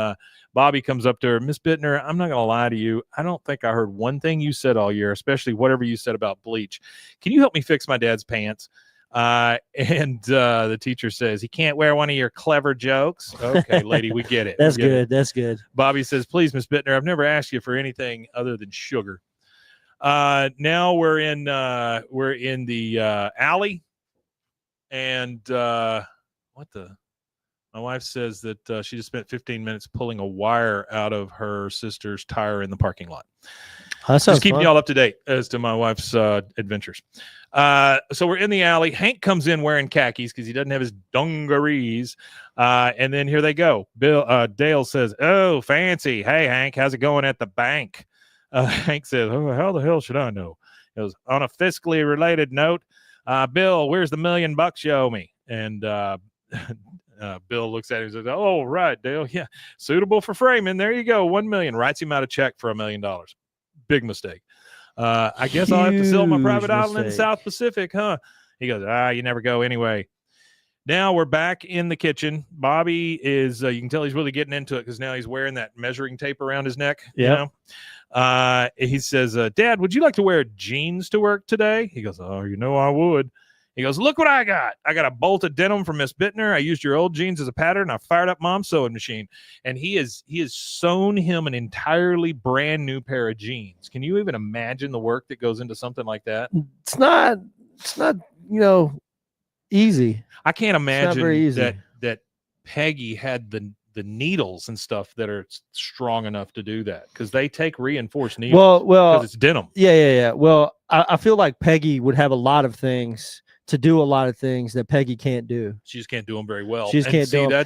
Bobby comes up to her, Miss Bittner, I'm not going to lie to you. I don't think I heard one thing you said all year, especially whatever you said about bleach. Can you help me fix my dad's pants? And the teacher says, he can't wear one of your clever jokes. Okay, lady, we get it.
That's good. That's good.
Bobby says, please, Miss Bittner, I've never asked you for anything other than sugar. Now we're in the alley, and my wife says that she just spent 15 minutes pulling a wire out of her sister's tire in the parking lot. Just keeping y'all up to date as to my wife's adventures. So we're in the alley. Hank comes in wearing khakis because he doesn't have his dungarees. And then here they go. Dale says, oh, fancy. Hey, Hank, how's it going at the bank? Hank says, oh, how the hell should I know? It was on a fiscally related note. Bill, where's the $1 million you owe me? And Bill looks at him and says, oh, right, Dale. Yeah, suitable for framing. There you go. 1 million. Writes him out a check for $1 million. Big mistake. I guess I'll have to sell my private island in the South Pacific, huh? He goes, you never go anyway. Now we're back in the kitchen. Bobby is, you can tell he's really getting into it because now he's wearing that measuring tape around his neck.
Yeah.
You know? He says, Dad, would you like to wear jeans to work today? He goes, oh, you know I would. He goes, look what I got. I got a bolt of denim from Miss Bittner. I used your old jeans as a pattern. I fired up Mom's sewing machine. And he has sewn him an entirely brand new pair of jeans. Can you even imagine the work that goes into something like that?
It's not, easy.
I can't imagine that Peggy had the needles and stuff that are strong enough to do that because they take reinforced needles.
Well,
because it's denim.
Yeah. Well, I feel like Peggy would have a lot of things to do, a lot of things that Peggy can't do.
She just can't do them very well.
She just can't do them.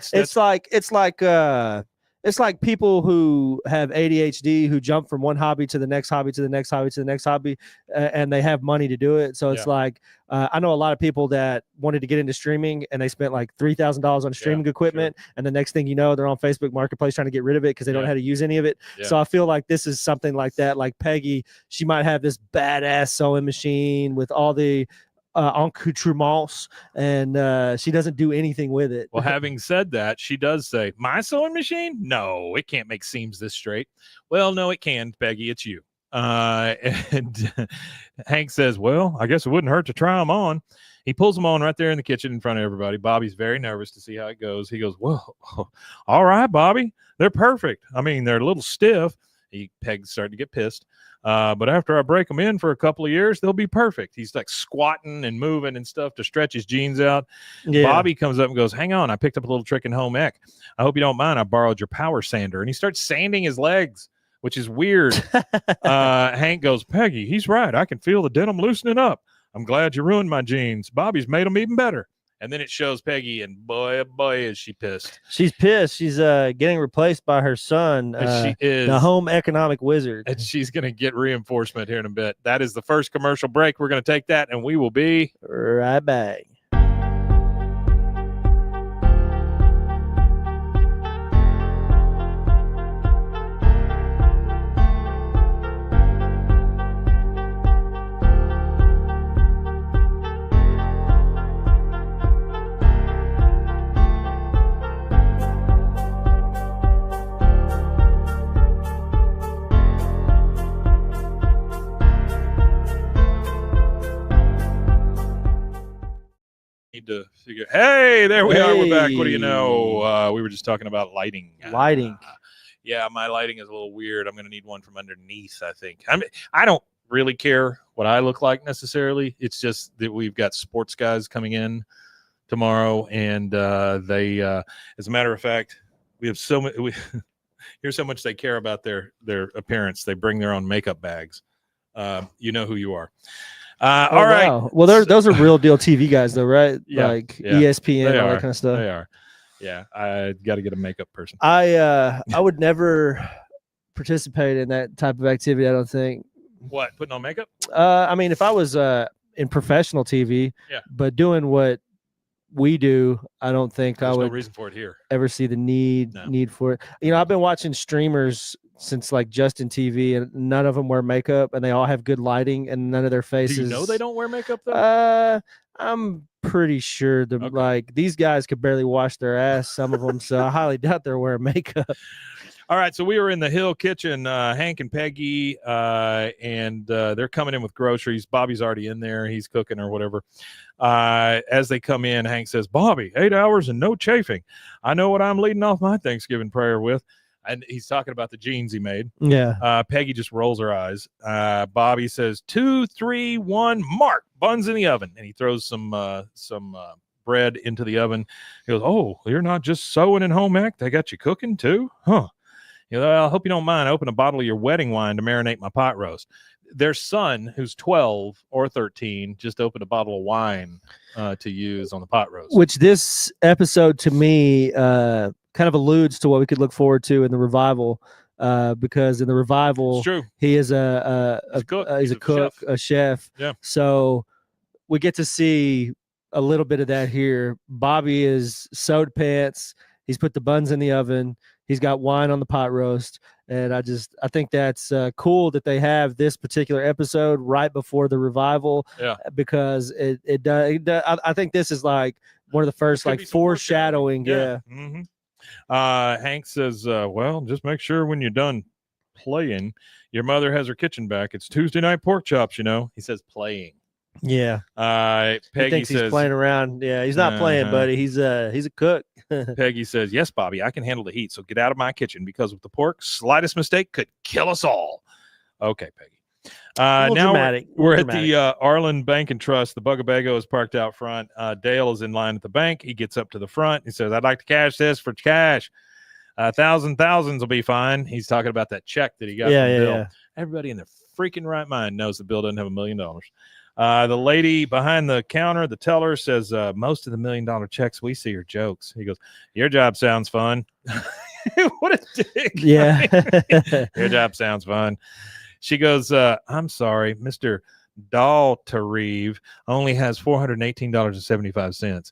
It's like people who have ADHD who jump from one hobby to the next hobby to the next hobby to the next hobby, and they have money to do it. So it's like I know a lot of people that wanted to get into streaming and they spent like $3,000 on streaming equipment, and the next thing you know, they're on Facebook Marketplace trying to get rid of it because they don't know how to use any of it. So I feel like this is something like that. Like Peggy, she might have this badass sewing machine with all the accoutrements, and she doesn't do anything with it.
Well, having said that, she does say, my sewing machine? No, it can't make seams this straight. Well, no, it can, Peggy. It's you. And Hank says, well, I guess it wouldn't hurt to try them on. He pulls them on right there in the kitchen in front of everybody. Bobby's very nervous to see how it goes. He goes, well, all right, Bobby, they're perfect. I mean, they're a little stiff. Peg's starting to get pissed. But after I break them in for a couple of years, they'll be perfect. He's like squatting and moving and stuff to stretch his jeans out. Yeah. Bobby comes up and goes, hang on, I picked up a little trick in home ec. I hope you don't mind. I borrowed your power sander. And he starts sanding his legs, which is weird. Hank goes, Peggy, he's right. I can feel the denim loosening up. I'm glad you ruined my jeans. Bobby's made them even better. And then it shows Peggy, and boy, oh boy, is she pissed.
She's pissed. She's getting replaced by her son,
she is
the home economic wizard.
And she's going to get reinforcement here in a bit. That is the first commercial break. We're going to take that, and we will be
right back.
to figure. Hey, there we are. We're back. What do you know? We were just talking about lighting. Yeah, my lighting is a little weird. I'm going to need one from underneath, I think. I don't really care what I look like necessarily. It's just that we've got sports guys coming in tomorrow, and they, as a matter of fact, we have so much. Here's how much they care about their appearance. They bring their own makeup bags. You know who you are. All right.
Wow. Well, those are real deal TV guys, though, right?
Yeah,
like ESPN, all that kind of stuff.
They are. Yeah, I got to get a makeup person.
I would never participate in that type of activity. I don't think.
What, putting on makeup?
I mean, if I was in professional TV,
Yeah.
but doing what we do, I don't think
There's
I would
no reason for it here.
ever see the need for it. You know, I've been watching streamers since like Justin TV, and none of them wear makeup, and they all have good lighting, and none of their faces.
Do you know they don't wear makeup though?
I'm pretty sure like these guys could barely wash their ass, some of them, so I highly doubt they're wearing makeup.
All right, so we were in the Hill kitchen, Hank and Peggy, and they're coming in with groceries. Bobby's already in there. He's cooking or whatever. As they come in, Hank says, Bobby, 8 hours and no chafing. I know what I'm leading off my Thanksgiving prayer with. And he's talking about the jeans he made.
Yeah.
Peggy just rolls her eyes. Bobby says, 2, 3, 1, mark, buns in the oven. And he throws some bread into the oven. He goes, oh, you're not just sewing in home ec. They got you cooking too? Huh. You know, I hope you don't mind. I opened a bottle of your wedding wine to marinate my pot roast. Their son, who's 12 or 13, just opened a bottle of wine to use on the pot roast.
Which this episode to me kind of alludes to what we could look forward to in the revival, because in the revival,
it's true.
He is a cook, a chef.
Yeah.
So we get to see a little bit of that here. Bobby is sewed pants. He's put the buns in the oven. He's got wine on the pot roast. And I think that's cool that they have this particular episode right before the revival.
Yeah.
Because it does. I think this is like one of the first like foreshadowing. Yeah.
Mm-hmm. Hank says, well, just make sure when you're done playing, your mother has her kitchen back. It's Tuesday night pork chops, you know. He says playing.
Yeah.
Peggy
he thinks
says,
he's playing around. Yeah, he's not playing, buddy. He's a cook.
Peggy says, yes, Bobby, I can handle the heat. So get out of my kitchen, because with the pork, slightest mistake could kill us all. Okay, Peggy. Now we're at the Arlen Bank and Trust. The Bugabaggo is parked out front. Dale is in line at the bank. He gets up to the front. He says, I'd like to cash this for cash. Thousands will be fine. He's talking about that check that he got from Bill.
Yeah.
Everybody in their freaking right mind knows that Bill doesn't have $1 million. The lady behind the counter, the teller, says, most of the $1 million checks we see are jokes. He goes, your job sounds fun. What a dick.
Yeah.
Your job sounds fun. She goes, I'm sorry, Mr. Daltarive only has $418.75.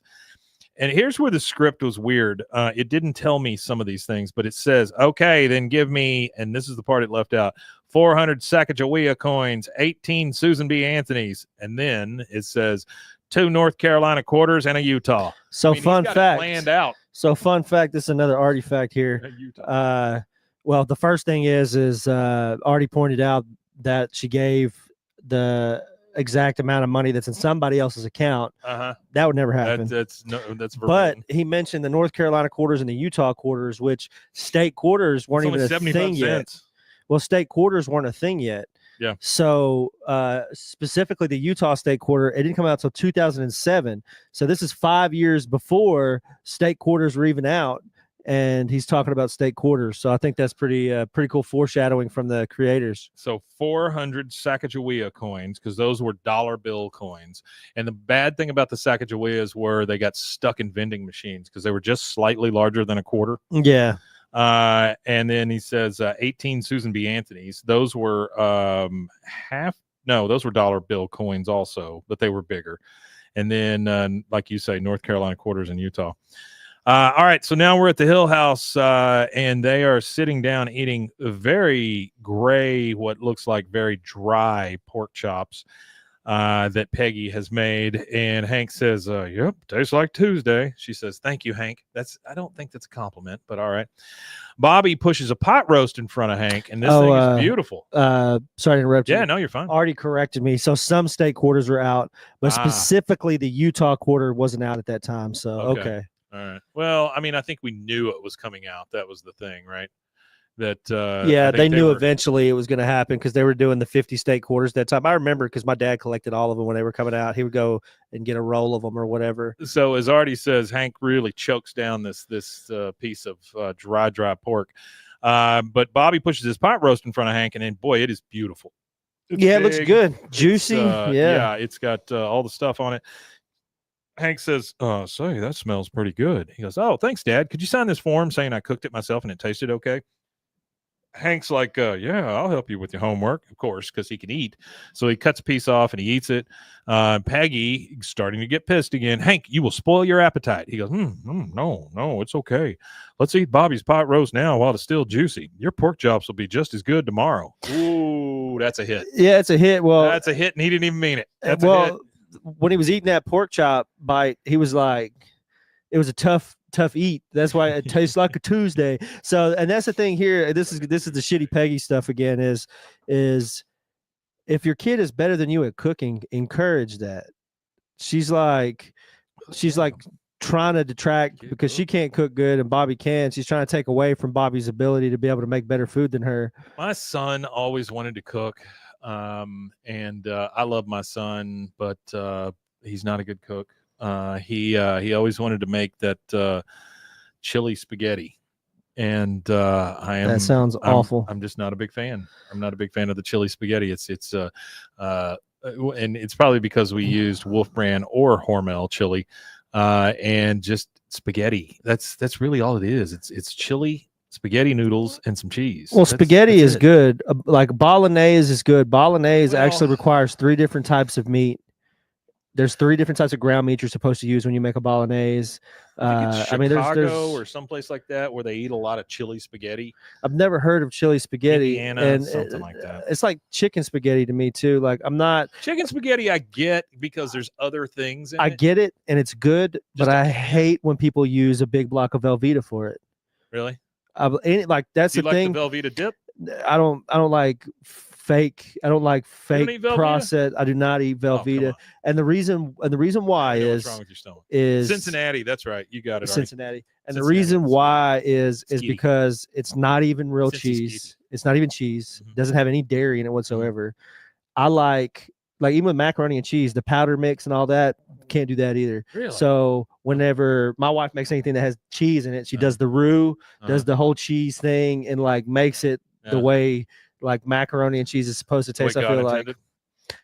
And here's where the script was weird. It didn't tell me some of these things, but it says, okay, then give me, and this is the part it left out, 400 Sacagawea coins, 18 Susan B. Anthony's. And then it says 2 North Carolina quarters and a Utah.
So fun fact.
Planned out.
So fun fact. This is another artifact here. Well, the first thing is Artie pointed out that she gave the exact amount of money that's in somebody else's account. That would never happen.
That's verboten.
But he mentioned the North Carolina quarters and the Utah quarters, which state quarters weren't even a thing yet. Well, state quarters weren't a thing yet.
Yeah.
So specifically the Utah state quarter, it didn't come out until 2007. So this is 5 years before state quarters were even out. And he's talking about state quarters. So I think that's pretty cool foreshadowing from the creators.
So 400 Sacagawea coins, because those were dollar bill coins. And the bad thing about the Sacagaweas were they got stuck in vending machines because they were just slightly larger than a quarter.
Yeah.
And then he says 18 Susan B. Anthony's. Those were those were dollar bill coins also, but they were bigger. And then, like you say, North Carolina quarters in Utah. All right, so now we're at the Hill House, and they are sitting down eating very gray, what looks like very dry pork chops that Peggy has made. And Hank says, yep, tastes like Tuesday. She says, thank you, Hank. I don't think that's a compliment, but all right. Bobby pushes a pot roast in front of Hank, and this thing is beautiful.
Sorry to interrupt you.
Yeah, no, you're fine.
Artie corrected me. So some state quarters were out, but specifically the Utah quarter wasn't out at that time. So, okay.
All right. Well, I mean, I think we knew it was coming out. That was the thing, right? That
they knew eventually it was going to happen because they were doing the 50 state quarters that time. I remember because my dad collected all of them when they were coming out. He would go and get a roll of them or whatever.
So as Artie says, Hank really chokes down this piece of dry pork. But Bobby pushes his pot roast in front of Hank, and then boy, it is beautiful.
It's big. It looks good, juicy.
Yeah, it's got all the stuff on it. Hank says, say, that smells pretty good. He goes, oh, thanks, Dad. Could you sign this form saying I cooked it myself and it tasted okay? Hank's like, yeah, I'll help you with your homework, of course, because he can eat. So he cuts a piece off and he eats it. Peggy starting to get pissed again. Hank, you will spoil your appetite. He goes, no, it's okay. Let's eat Bobby's pot roast now while it's still juicy. Your pork chops will be just as good tomorrow. Ooh, that's a hit.
Yeah, it's a hit. Well,
that's a hit, and he didn't even mean it. That's a hit.
When he was eating that pork chop bite, he was like, it was a tough eat. That's why it tastes like a Tuesday. So, and that's the thing here. This is the shitty Peggy stuff again. Is if your kid is better than you at cooking, encourage that. She's like trying to detract because she can't cook good and Bobby can. She's trying to take away from Bobby's ability to be able to make better food than her.
My son always wanted to cook. And I love my son, but he's not a good cook. He always wanted to make that chili spaghetti, and
that sounds awful.
I'm just not a big fan. I'm not a big fan of the chili spaghetti. It's and it's probably because we used Wolf Brand or Hormel chili, and just spaghetti. That's really all it is. It's chili, spaghetti noodles, and some cheese.
Well, spaghetti is good. Like bolognese is good. Bolognese actually requires 3 different types of meat. There's 3 different types of ground meat you're supposed to use when you make a bolognese.
I mean, there's or someplace like that where they eat a lot of chili spaghetti.
I've never heard of chili spaghetti,
Indiana,
and
something like that.
It's like chicken spaghetti to me too. Like I'm not
chicken spaghetti. I get because there's other things in it.
I get it, and it's good, but I hate when people use a big block of Velveeta for it.
Really?
Like that's
the
thing.
The Velveeta dip?
I don't like fake. I don't like fake process. I do not eat Velveeta, and the reason why is
what's wrong with your stomach?
Is
Cincinnati. That's right. You got it.
Cincinnati, and the reason why is because it's not even real cheese. It's not even cheese.
Mm-hmm.
Doesn't have any dairy in it whatsoever. I like even with macaroni and cheese, the powder mix and all that, can't do that either.
Really?
So whenever my wife makes anything that has cheese in it, she does the roux, does the whole cheese thing, and like makes it the way like macaroni and cheese is supposed to taste. I feel like,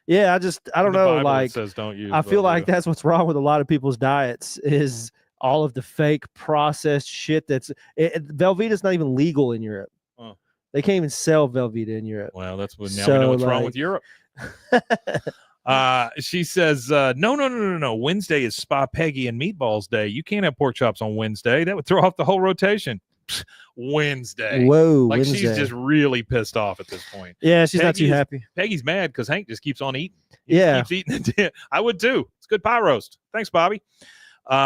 yeah, I don't know. Like,
says don't use
I feel like that's what's wrong with a lot of people's diets is all of the fake processed shit. Velveeta's not even legal in Europe.
Oh.
They can't even sell Velveeta in Europe.
Well, that's what now we know what's wrong with Europe. She says, no. Wednesday is Spa Peggy and Meatballs Day. You can't have pork chops on Wednesday. That would throw off the whole rotation. Wednesday.
Whoa,
like
Wednesday.
She's just really pissed off at this point.
Yeah, she's not too happy.
Peggy's mad because Hank just keeps on eating. Keeps eating it. I would too. It's good pie roast. Thanks, Bobby. All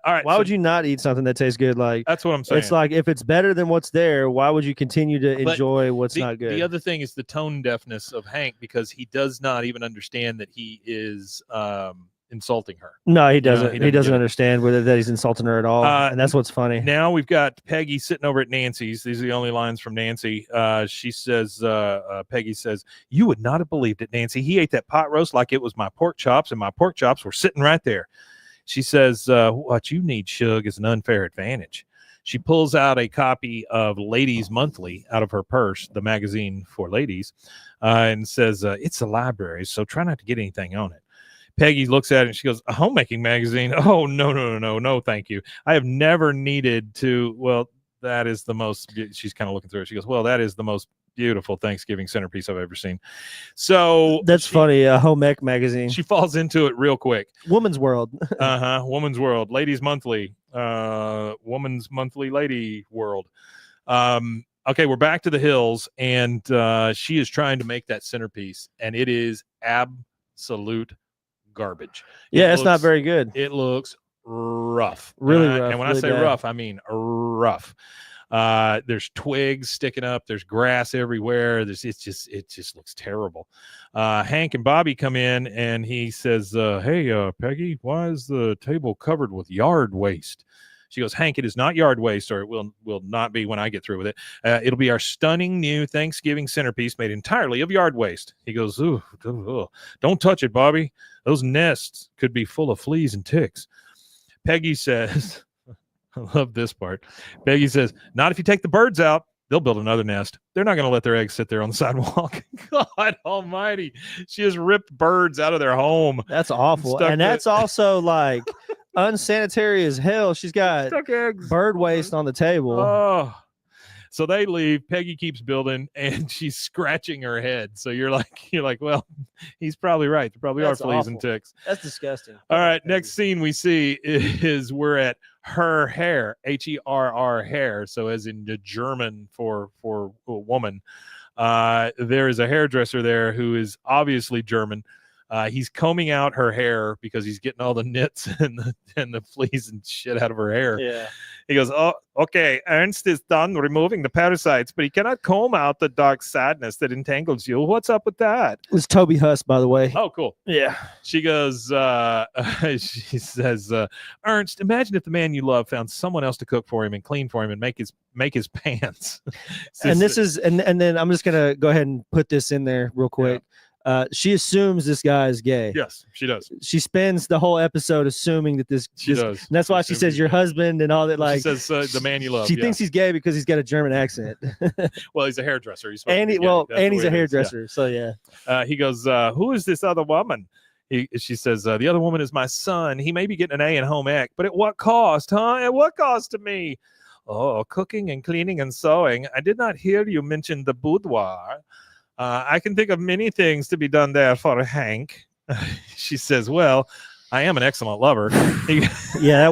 right.
Why would you not eat something that tastes good? Like
that's what I'm saying.
It's like if it's better than what's there, why would you continue to enjoy what's not good?
The other thing is the tone deafness of Hank because he does not even understand that he is insulting her.
No, he doesn't. He doesn't understand that he's insulting her at all, and that's what's funny.
Now we've got Peggy sitting over at Nancy's. These are the only lines from Nancy. She says, Peggy says, "You would not have believed it, Nancy. He ate that pot roast like it was my pork chops, and my pork chops were sitting right there." She says, what you need, Shug, is an unfair advantage. She pulls out a copy of Ladies Monthly out of her purse, the magazine for ladies, and says, it's a library, so try not to get anything on it. Peggy looks at it and she goes, a homemaking magazine? Oh, no, thank you. I have never needed to, well, that is the most, she's kind of looking through it. She goes, well, that is the most beautiful Thanksgiving centerpiece I've ever seen. So
that's funny. A home ec magazine.
She falls into it real quick.
Woman's World.
Woman's World. Ladies Monthly. Woman's Monthly Lady World. Okay, we're back to the hills, and she is trying to make that centerpiece, and it is absolute garbage.
It's not very good.
It looks rough.
Really rough.
And when
really
I say
bad.
rough, I mean rough. There's twigs sticking up, there's grass everywhere, it just looks terrible. Hank and Bobby come in and he says, hey, Peggy, why is the table covered with yard waste? She goes, Hank, it is not yard waste, or it will not be when I get through with it. It'll be our stunning new Thanksgiving centerpiece made entirely of yard waste. He goes, ooh, don't touch it, Bobby. Those nests could be full of fleas and ticks. Peggy says, I love this part. Peggy says, not if you take the birds out. They'll build another nest. They're not going to let their eggs sit there on the sidewalk. God almighty. She has ripped birds out of their home.
That's awful. And that's also like unsanitary as hell. She's got bird waste on the table.
Oh. So they leave. Peggy keeps building, and she's scratching her head. So you're like, well, he's probably right. There probably
That's
are fleas and
awful.
ticks.
That's disgusting.
All right, next scene we see is we're at her hair, HERR hair. So as in the German for a woman. There is a hairdresser there who is obviously German. He's combing out her hair because he's getting all the nits and the fleas and shit out of her hair.
Yeah.
He goes, oh, okay, Ernst is done removing the parasites, but he cannot comb out the dark sadness that entangles you. What's up with that?
It was Toby Huss, by the way.
Oh, cool.
Yeah.
She goes, she says, Ernst, imagine if the man you love found someone else to cook for him and clean for him and make his pants.
And this is, and then I'm just going to go ahead and put this in there real quick. She assumes this guy is gay.
Yes, she does.
She spends the whole episode assuming that
She does.
And that's why she says your husband and all that. Like,
she says the man you love.
She thinks he's gay because he's got a German accent.
Well, he's a hairdresser. He's
and he's a hairdresser. So yeah.
He goes, who is this other woman? She says, the other woman is my son. He may be getting an A in home ec, but at what cost, huh? At what cost to me? Oh, cooking and cleaning and sewing. I did not hear you mention the boudoir. I can think of many things to be done there for Hank. She says, well, I am an excellent lover.
Yeah,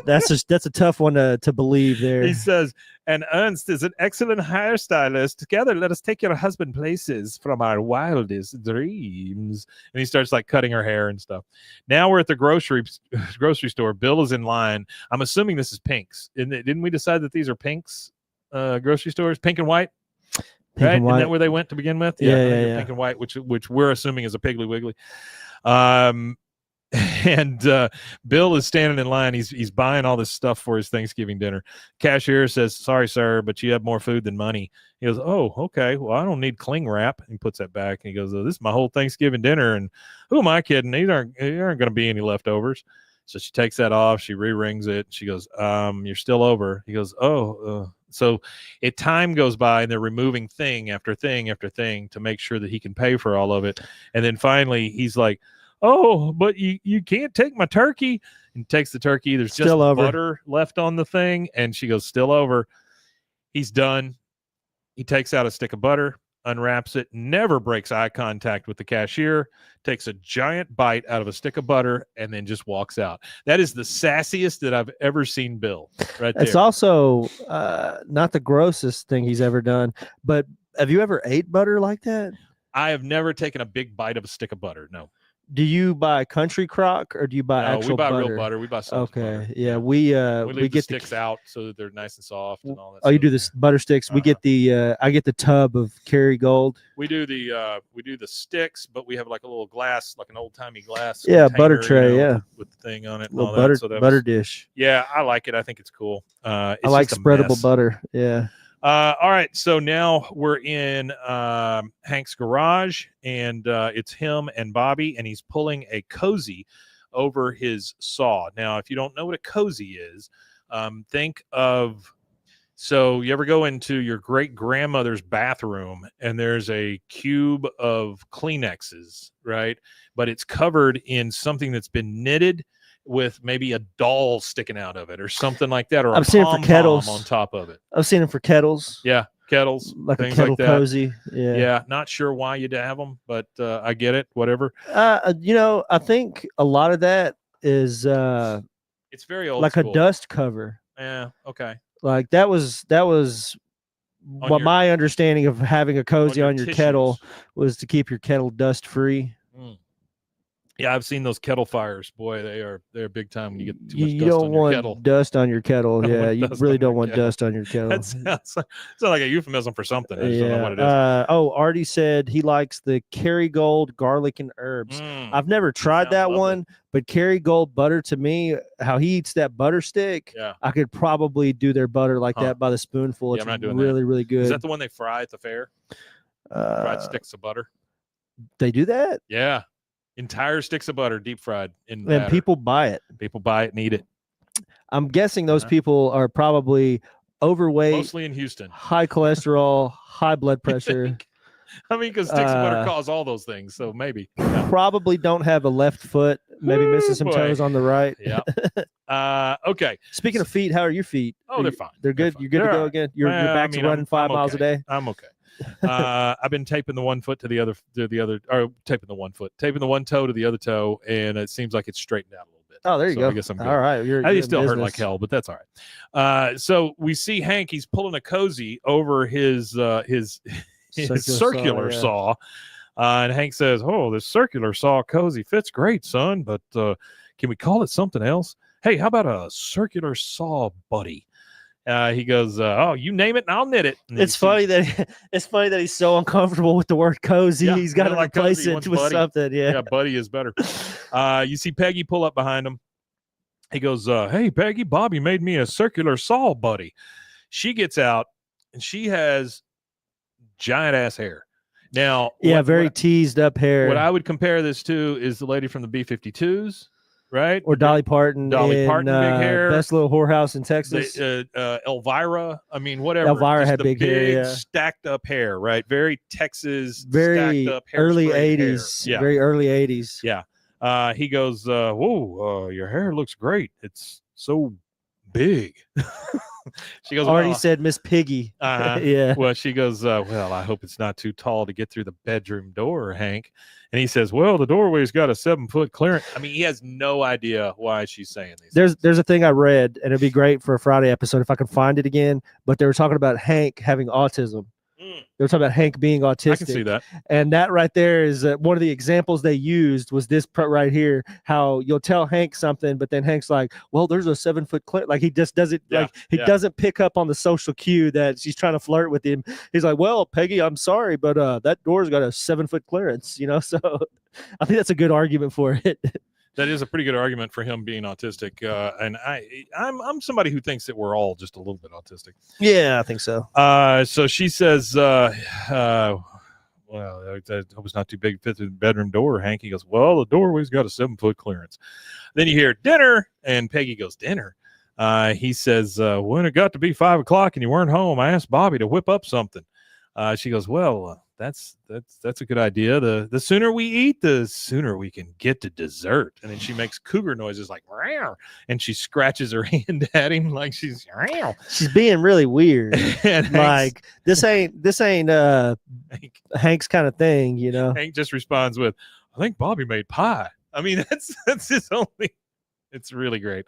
that's a tough one to believe there.
He says, and Ernst is an excellent hairstylist. Together, let us take your husband places from our wildest dreams. And he starts like cutting her hair and stuff. Now we're at the grocery store. Bill is in line. I'm assuming this is Pink's. Didn't we decide that these are Pink's grocery stores? Pink and white?
Pink
right?
and white.
Isn't that where they went to begin with?
Yeah.
Pink and white, which we're assuming is a Piggly Wiggly. And Bill is standing in line. He's buying all this stuff for his Thanksgiving dinner. Cashier says, sorry, sir, but you have more food than money. He goes, oh, okay. Well, I don't need cling wrap. He puts that back. And he goes, oh, this is my whole Thanksgiving dinner. And who am I kidding? There aren't going to be any leftovers. So she takes that off. She re-rings it. She goes, you're still over. He goes, so time goes by and they're removing thing after thing after thing to make sure that he can pay for all of it. And then finally he's like, oh, but you can't take my turkey. And takes the turkey. There's still just butter left on the thing. And she goes, still over. He's done. He takes out a stick of butter, unwraps it, never breaks eye contact with the cashier, takes a giant bite out of a stick of butter, and then just walks out. That is the sassiest that I've ever seen Bill right there.
It's also not the grossest thing he's ever done, but have you ever ate butter like that?
I have never taken a big bite of a stick of butter. No.
Do you buy country crock or do you buy actual butter?
We buy real butter. We buy some butter.
Yeah, we
leave
get
the sticks out so that they're nice and soft and all that.
Oh, you do the butter sticks. We get I get the tub of Kerrygold.
We do the sticks, but we have like a little glass, like an old timey glass.
Yeah, butter tray.
with the thing on it. And
little
all
butter
that. So
butter dish.
Yeah, I like it. I think it's cool.
I like spreadable butter. Yeah.
All right, so now we're in Hank's garage, and it's him and Bobby, and he's pulling a cozy over his saw. Now, if you don't know what a cozy is, think of, so you ever go into your great-grandmother's bathroom, and there's a cube of Kleenexes, right? But it's covered in something that's been knitted with maybe a doll sticking out of it or something like that, or
I've seen it for kettles
on top of it.
I've seen them for kettles.
Yeah, kettles,
like
things
a kettle
like that.
cozy.
Yeah. Not sure why you'd have them, but I get it. Whatever.
I think a lot of that is
it's very old,
like
school.
a dust cover.
Yeah. Okay.
Like that was what my understanding of having a cozy on your kettle was, to keep your kettle dust free.
Yeah, I've seen those kettle fires. Boy, they're big time when you get too much
You
dust
don't
on your
want
kettle.
dust on your kettle. Yeah, you really don't want
kettle.
dust on your kettle.
That sounds like a euphemism for something. I just don't know what it is.
Artie said he likes the Kerrygold garlic and herbs. I've never tried that one, but Kerrygold butter, to me, how he eats that butter stick, I could probably do their butter like that by the spoonful. It's really, really good.
Is that the one they fry at the fair? Fried sticks of butter.
They do that?
Yeah. Entire sticks of butter, deep fried in
batter. And people buy it.
People buy it and eat it.
I'm guessing those people are probably overweight,
mostly in Houston,
high cholesterol, high blood pressure.
I mean, because sticks and butter cause all those things. So maybe. Yeah.
Probably don't have a left foot. Maybe missing some
boy.
toes on the right.
Yeah. Okay.
Speaking of feet, how are your feet?
Oh, they're fine.
They're good. You're good to go again. Your back's running 5 miles a day.
I'm okay. I've been taping the one foot to the other, or taping the one toe to the other toe, and it seems like it's straightened out a little bit.
Oh, there you go.
I guess I'm good.
All right.
I still hurt like hell, but that's all right. So we see Hank. He's pulling a cozy over his circular saw. And Hank says, "Oh, this circular saw cozy fits great, son. But can we call it something else? Hey, how about a circular saw buddy?" He goes, "Oh, you name it, and I'll knit it." And
it's funny that he's so uncomfortable with the word cozy.
Yeah,
he's got to replace it with
buddy.
something. Yeah,
buddy is better. You see Peggy pull up behind him. He goes, "Hey, Peggy, Bobby made me a circular saw buddy." She gets out, and she has giant ass hair. Now,
very teased up hair.
What I would compare this to is the lady from the B-52s. Right?
Or Dolly Parton.
Big hair.
Best Little Whorehouse in Texas.
Elvira. I mean, whatever.
Elvira had big hair. Yeah.
Stacked up hair, right? Very Texas.
Very
stacked up hair.
Early 80s.
Yeah.
Very early 80s.
Yeah. He goes, "Whoa, your hair looks great. It's so big." She goes,
already said Miss Piggy. Yeah.
Well, she goes, "Well, I hope it's not too tall to get through the bedroom door, Hank." And he says, "Well, the doorway's got a 7-foot clearance." I mean, he has no idea why she's saying these.
There's a thing I read, and it'd be great for a Friday episode if I can find it again. But they were talking about Hank having autism. They were talking about Hank being autistic.
I can see that.
And that right there is one of the examples they used was this right here, how you'll tell Hank something, but then Hank's like, "Well, there's a 7-foot clearance." Like he just doesn't doesn't pick up on the social cue that she's trying to flirt with him. He's like, "Well, Peggy, I'm sorry, but that door's got a 7-foot clearance," So I think that's a good argument for it.
That is a pretty good argument for him being autistic, and I'm somebody who thinks that we're all just a little bit autistic.
Yeah, I think so.
So she says, "Well, I hope it's not too big to fit through the bedroom door." Hank, he goes, "Well, the doorway's got a 7-foot clearance." Then you hear dinner, and Peggy goes, "Dinner?" He says, "When it got to be 5 o'clock and you weren't home, I asked Bobby to whip up something." She goes, "Well, that's a good idea. The sooner we eat, the sooner we can get to dessert." And then she makes cougar noises like "Meow," and she scratches her hand at him like she's "Meow."
She's being really weird.
And
like this ain't Hank's kind of thing,
Hank just responds with, "I think Bobby made pie." I mean, that's his only. It's really great.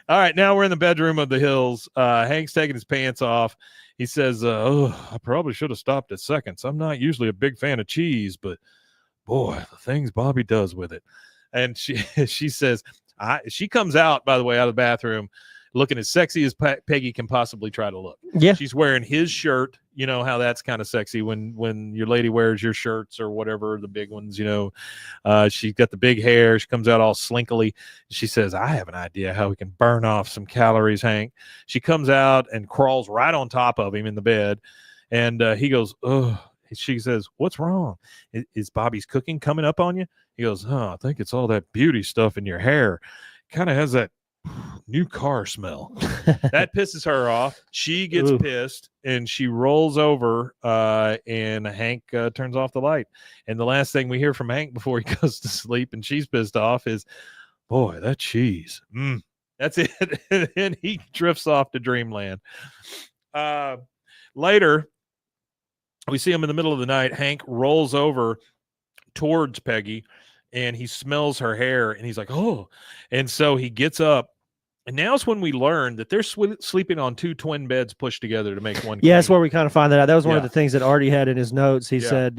All right, now we're in the bedroom of the Hills. Hank's taking his pants off. He says, "Oh, I probably should have stopped at Seconds. I'm not usually a big fan of cheese, but boy, the things Bobby does with it." And she says, she comes out, by the way, out of the bathroom looking as sexy as Peggy can possibly try to look.
Yeah.
She's wearing his shirt. You know how that's kind of sexy when your lady wears your shirts or whatever, the big ones, she's got the big hair. She comes out all slinkily. She says, "I have an idea how we can burn off some calories, Hank." She comes out and crawls right on top of him in the bed. And he goes, "Oh," she says, "What's wrong? Is Bobby's cooking coming up on you?" He goes, "I think it's all that beauty stuff in your hair. Kind of has that new car smell." That pisses her off. She gets pissed and she rolls over, and Hank turns off the light. And the last thing we hear from Hank before he goes to sleep and she's pissed off is, "Boy, that cheese." That's it. And he drifts off to dreamland. Later, we see him in the middle of the night. Hank rolls over towards Peggy and he smells her hair and he's like, "Oh." And so he gets up. And now's when we learn that they're sleeping on 2 twin beds pushed together to make one.
Yeah, that's where we kind of find that out. That was one of the things that Artie had in his notes. He said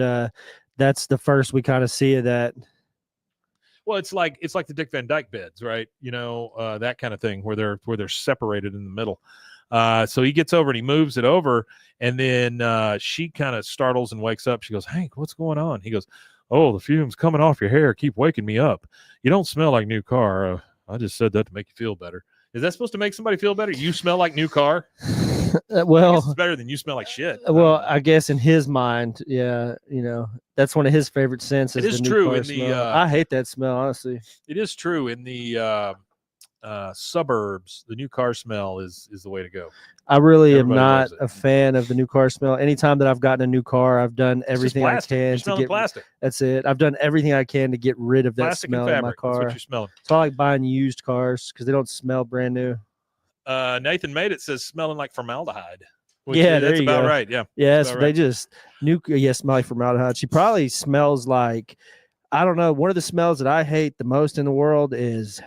that's the first we kind of see of that.
Well, it's like the Dick Van Dyke beds, right? That kind of thing where they're separated in the middle. So he gets over and he moves it over, and then she kind of startles and wakes up. She goes, "Hank, what's going on?" He goes, "Oh, the fumes coming off your hair keep waking me up. You don't smell like new car. I just said that to make you feel better." Is that supposed to make somebody feel better? You smell like new car?
Well,
it's better than you smell like shit.
Well, I guess in his mind, that's one of his favorite scents.
It is true.
I hate that smell, honestly.
It is true in the suburbs, the new car smell is the way to go.
I really am
Everybody
not
loves it.
a fan of the new car smell. Anytime that I've gotten a new car, I've done
It's just
everything I
plastic.
can
You're
to
smelling
get.
plastic.
That's it. I've done everything I can to get rid of that
Plastic and
smell in my
fabric. That's what
car.
you're smelling.
So I like buying used cars because they don't smell brand new.
Nathan made it says smelling like formaldehyde. Which
Yeah,
that's
there you
about
go.
right. Yeah.
Yes,
about
they
right.
just smell like formaldehyde. She probably smells like, I don't know. One of the smells that I hate the most in the world is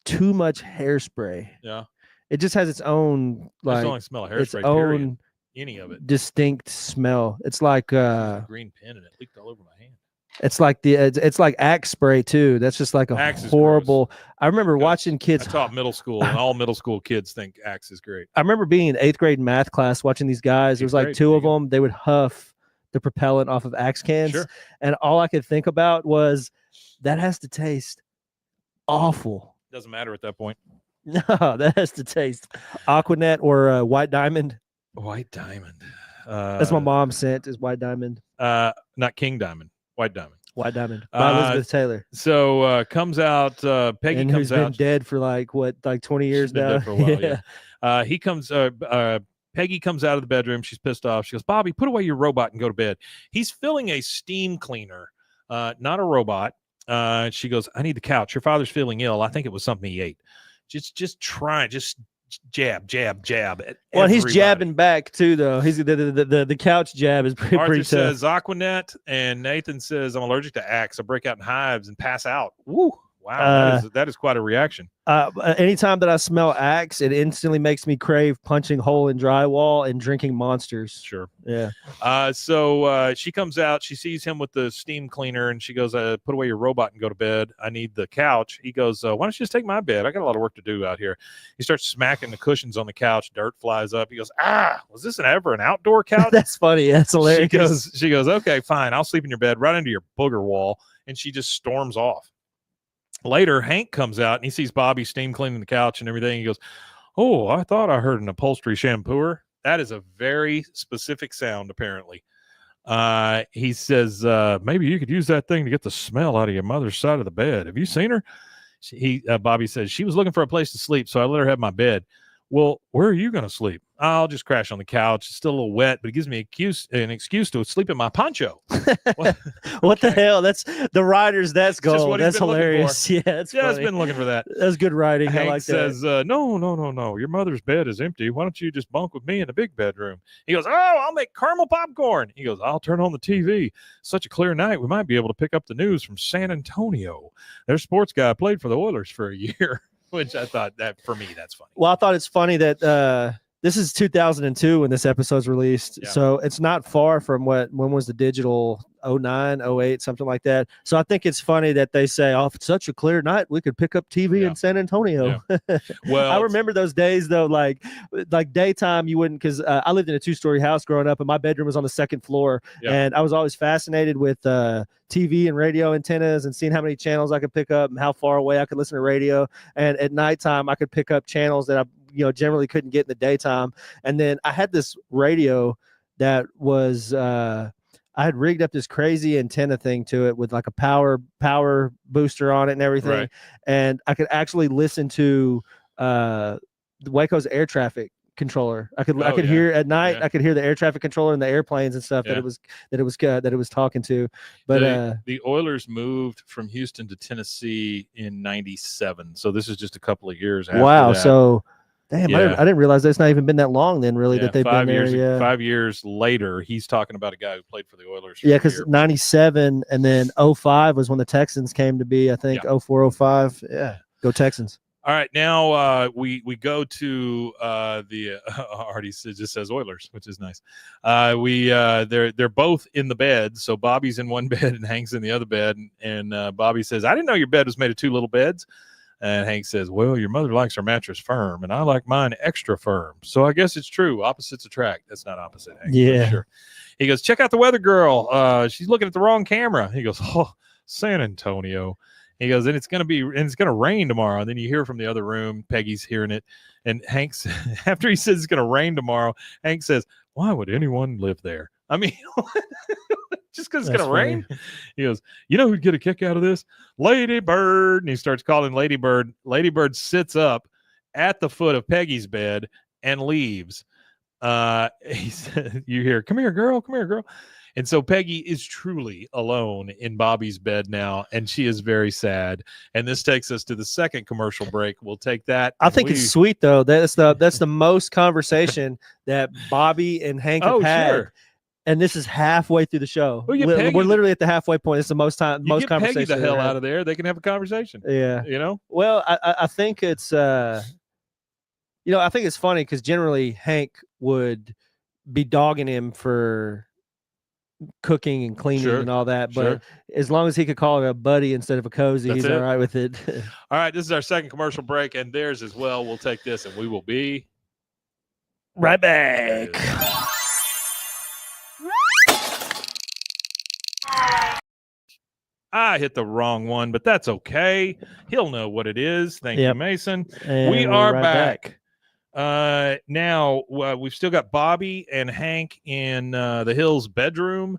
too much hairspray.
Yeah.
It just has its own
I just don't
like
like smell of
its
hairspray.
own
Period. Any of it.
distinct smell. It's like
Used a green pen and it leaked all over my hand.
it's like it's like Axe spray too. That's just like a
Axe is
horrible.
gross.
I remember
Because
watching kids.
I taught middle school, and all middle school kids think Axe is great.
I remember being in 8th grade math class watching these guys. There was like
8th grade,
two
there
of
you go.
them. They would huff the propellant off of Axe cans,
Sure.
and all I could think about was that has to taste awful.
Doesn't matter at that point.
No, that has to taste Aquanet or White Diamond.
White Diamond.
That's my mom sent is White Diamond.
Not King Diamond. White Diamond.
White Diamond by Elizabeth Taylor.
So comes out. Peggy
And
comes
who's
out.
been dead for like 20 years
She's been
now.
dead for a while. Yeah. He comes. Peggy comes out of the bedroom. She's pissed off. She goes, "Bobby, put away your robot and go to bed." He's filling a steam cleaner, not a robot. She goes, "I need the couch. Your father's feeling ill. I think it was something he ate." Just try, just jab.
Well, he's jabbing back too, though. He's the couch jab is pretty
Arthur
tough.
says Aquanet, and Nathan says I'm allergic to Axe. I break out in hives and pass out. Woo! Wow, that is quite a reaction.
Anytime that I smell Axe, it instantly makes me crave punching hole in drywall and drinking Monsters.
Sure.
Yeah.
So she comes out. She sees him with the steam cleaner, and she goes, "Put away your robot and go to bed. I need the couch." He goes, "Why don't you just take my bed? I got a lot of work to do out here." He starts smacking the cushions on the couch. Dirt flies up. He goes, "Was this ever an outdoor couch?"
That's funny. That's hilarious.
She goes, "Okay, fine. I'll sleep in your bed right into your booger wall." And she just storms off. Later, Hank comes out and he sees Bobby steam cleaning the couch and everything. He goes, "Oh, I thought I heard an upholstery shampooer." That is a very specific sound, apparently. He says, "Maybe you could use that thing to get the smell out of your mother's side of the bed. Have you seen her?" Bobby says, "She was looking for a place to sleep, so I let her have my bed." "Well, where are you going to sleep?" "I'll just crash on the couch. It's still a little wet, but it gives me an excuse to sleep in my poncho."
What the hell? That's the writer's. That's
It's just
gold.
what he's
That's
been looking
hilarious.
for.
Yeah, it's
Yeah,
funny.
it's been looking for that.
That's good writing.
Hank
I like
says,
that.
No. Your mother's bed is empty. Why don't you just bunk with me in the big bedroom? He goes, "Oh, I'll make caramel popcorn." He goes, "I'll turn on the TV. Such a clear night. We might be able to pick up the news from San Antonio. Their sports guy played for the Oilers for a year." Which I thought that for me, that's funny.
Well, I thought it's funny that this is 2002 when this episode's released.
Yeah.
So it's not far from when was the digital 09, 08, something like that. So I think it's funny that they say, "Oh, if it's such a clear night, we could pick up TV in San Antonio."
Yeah. Well,
I remember those days though, like daytime you wouldn't, because I lived in a 2-story house growing up and my bedroom was on the 2nd floor.
Yeah.
And I was always fascinated with TV and radio antennas and seeing how many channels I could pick up and how far away I could listen to radio. And at nighttime I could pick up channels that I generally couldn't get in the daytime. And then I had this radio that was I had rigged up this crazy antenna thing to it with like a power booster on it and everything.
Right.
And I could actually listen to Waco's air traffic controller. I could hear at night.
Yeah.
I could hear the air traffic controller and the airplanes and stuff that it was talking to. But
the Oilers moved from Houston to Tennessee in '97. So this is just a couple of years after
wow.
that.
So damn,
Yeah.
I didn't realize that's not even been that long then, really, that they've been there. Yeah.
5 years later, he's talking about a guy who played for the Oilers.
Yeah, because 97 and then 05 was when the Texans came to be, I think, 04, 05. Yeah. Go Texans.
All right, now we go to the Artie just says Oilers, which is nice. They're both in the bed, so Bobby's in one bed and Hank's in the other bed, and Bobby says, "I didn't know your bed was made of 2 little beds." And Hank says, "Well, your mother likes her mattress firm, and I like mine extra firm. So I guess it's true. Opposites attract." That's not opposite, Hank.
Yeah.
Sure. He goes, "Check out the weather girl. She's looking at the wrong camera." He goes, "Oh, San Antonio." He goes, "And it's gonna rain tomorrow." And then you hear from the other room, Peggy's hearing it, and Hank's after he says it's gonna rain tomorrow, Hank says, "Why would anyone live there?" I mean, just because it's
That's
gonna rain. He goes, you know who'd get a kick out of this? Lady Bird. And he starts calling Lady Bird. Lady Bird sits up at the foot of Peggy's bed and leaves. He said, you hear, come here, girl. And so Peggy is truly alone in Bobby's bed now, and she is very sad. And this takes us to the second commercial break. We'll take that.
I think it's sweet though. That's the most conversation that Bobby and Hank have had.
Sure.
And this is halfway through the show.
Well,
We're literally at the halfway point. It's the most
get
conversation.
Peggy the hell out of there. They can have a conversation.
Yeah.
You know?
Well, I think it's I think it's funny because generally Hank would be dogging him for cooking and cleaning and all that, but as long as he could call it a buddy instead of a cozy, he's all right with it.
All right, this is our second commercial break, and theirs as well. We'll take this, and we will be
right back.
I hit the wrong one, but that's okay. He'll know what it is. Thank you, Mason.
And
we are
right
back. Now we've still got Bobby and Hank in the Hills bedroom.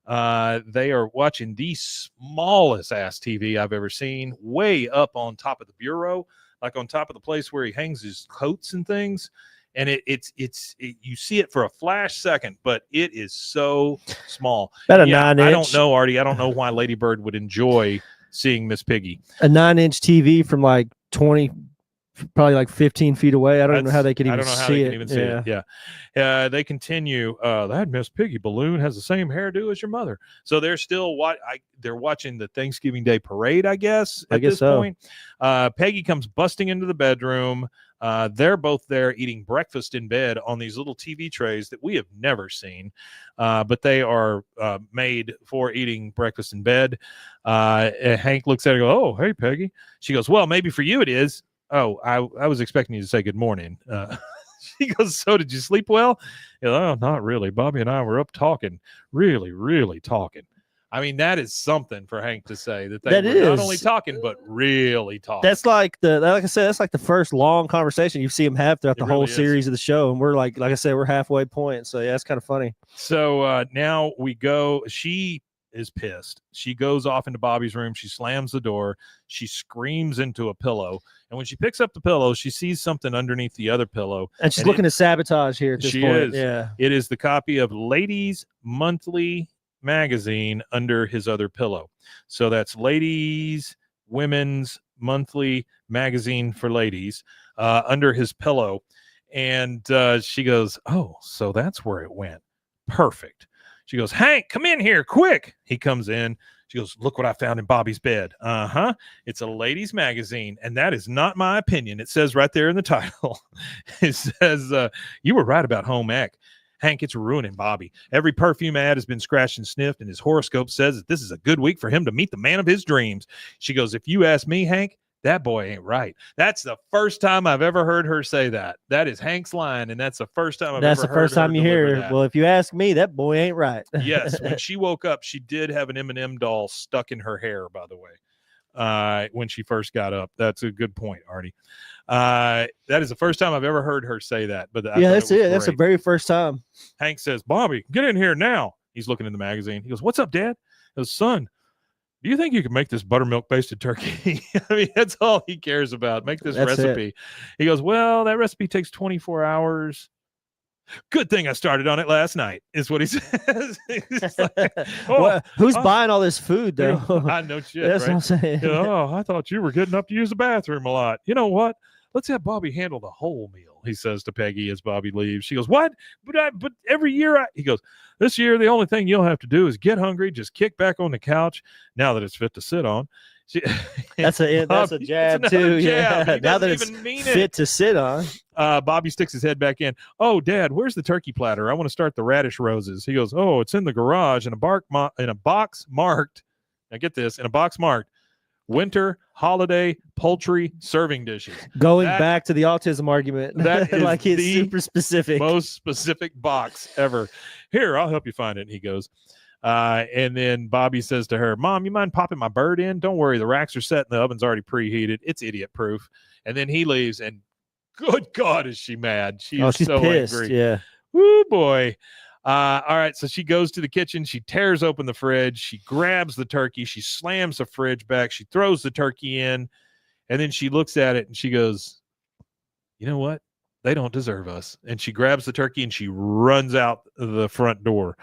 They are watching the smallest ass TV I've ever seen, way up on top of the bureau, like on top of the place where he hangs his coats and things. And it's you see it for a flash second, but it is so small.
About a 9-inch.
I don't know, Artie. I don't know why Lady Bird would enjoy seeing Miss Piggy.
A 9-inch TV from like 20, probably like 15 feet away. I don't know how they could even see it.
Yeah. They continue. That Miss Piggy balloon has the same hairdo as your mother. So they're still they're watching the Thanksgiving Day parade, I guess. At this point, Peggy comes busting into the bedroom. They're both there eating breakfast in bed on these little TV trays that we have never seen, but they are made for eating breakfast in bed. Hank looks at her and goes, "Oh, hey, Peggy." She goes, "Well, maybe for you it is." "Oh, I was expecting you to say good morning." She goes, "So did you sleep well?" He goes, "Oh, not really. Bobby and I were up talking, really, really talking." I mean, that is something for Hank to say that they were not only talking, but really talking.
That's like like I said, that's like the first long conversation you see him have throughout the whole series of the show. And we're like I said, we're halfway point. So yeah, it's kind of funny.
So now we go, she is pissed. She goes off into Bobby's room. She slams the door. She screams into a pillow. And when she picks up the pillow, she sees something underneath the other pillow.
And she's looking to sabotage here at this point. Yeah.
It is the copy of Ladies Monthly magazine under his other pillow. So that's Ladies Women's Monthly magazine for ladies under his pillow. And she goes, "Oh, so that's where it went. Perfect." She goes, "Hank, come in here quick." He comes in. She goes, "Look what I found in Bobby's bed." It's a ladies magazine, and that is not my opinion. It says right there in the title. It says, "You were right about home ec. Hank, it's ruining Bobby. Every perfume ad has been scratched and sniffed, and his horoscope says that this is a good week for him to meet the man of his dreams." She goes, "If you ask me, Hank, that boy ain't right." That's the first time I've ever heard her say that. That is Hank's line, and that's the first time I've ever heard her. That's the first time you hear
that. Well, if you ask me, that boy ain't right.
Yes. When she woke up, she did have an M&M doll stuck in her hair, by the way, when she first got up. That's a good point, Artie. That is the first time I've ever heard her say that. But
yeah, that's it. That's the very first time.
Hank says, "Bobby, get in here now." He's looking in the magazine. He goes, "What's up, Dad?" He goes, "Son, do you think you can make this buttermilk basted turkey?" I mean, that's all he cares about. Make this recipe. He goes, "Well, that recipe takes 24 hours. Good thing I started on it last night," is what he says. Like,
who's buying all this food, though?
I know shit.
That's
right?
what I'm saying.
"Oh, I thought you were getting up to use the bathroom a lot. You know what? Let's have Bobby handle the whole meal," he says to Peggy as Bobby leaves. She goes, "What? But every year," he goes, "This year, the only thing you'll have to do is get hungry, just kick back on the couch now that it's fit to sit on."
That's a jab too. Yeah. Now that it's fit to sit on.
Bobby sticks his head back in. "Oh, Dad, where's the turkey platter? I want to start the radish roses." He goes, "Oh, it's in the garage in a box marked." Now get this, in a box marked winter, holiday, poultry, serving dishes.
Going back to the autism argument.
That is
like it's super specific.
Most specific box ever. "Here, I'll help you find it." And he goes. And then Bobby says to her, "Mom, you mind popping my bird in? Don't worry, the racks are set and the oven's already preheated. It's idiot proof." And then he leaves, and good God, is she mad. She's so
pissed,
angry.
Yeah.
Woo boy. All right, so she goes to the kitchen. She tears open the fridge. She grabs the turkey. She slams the fridge back. She throws the turkey in, and then she looks at it and she goes, "You know what? They don't deserve us." And she grabs the turkey and she runs out the front door.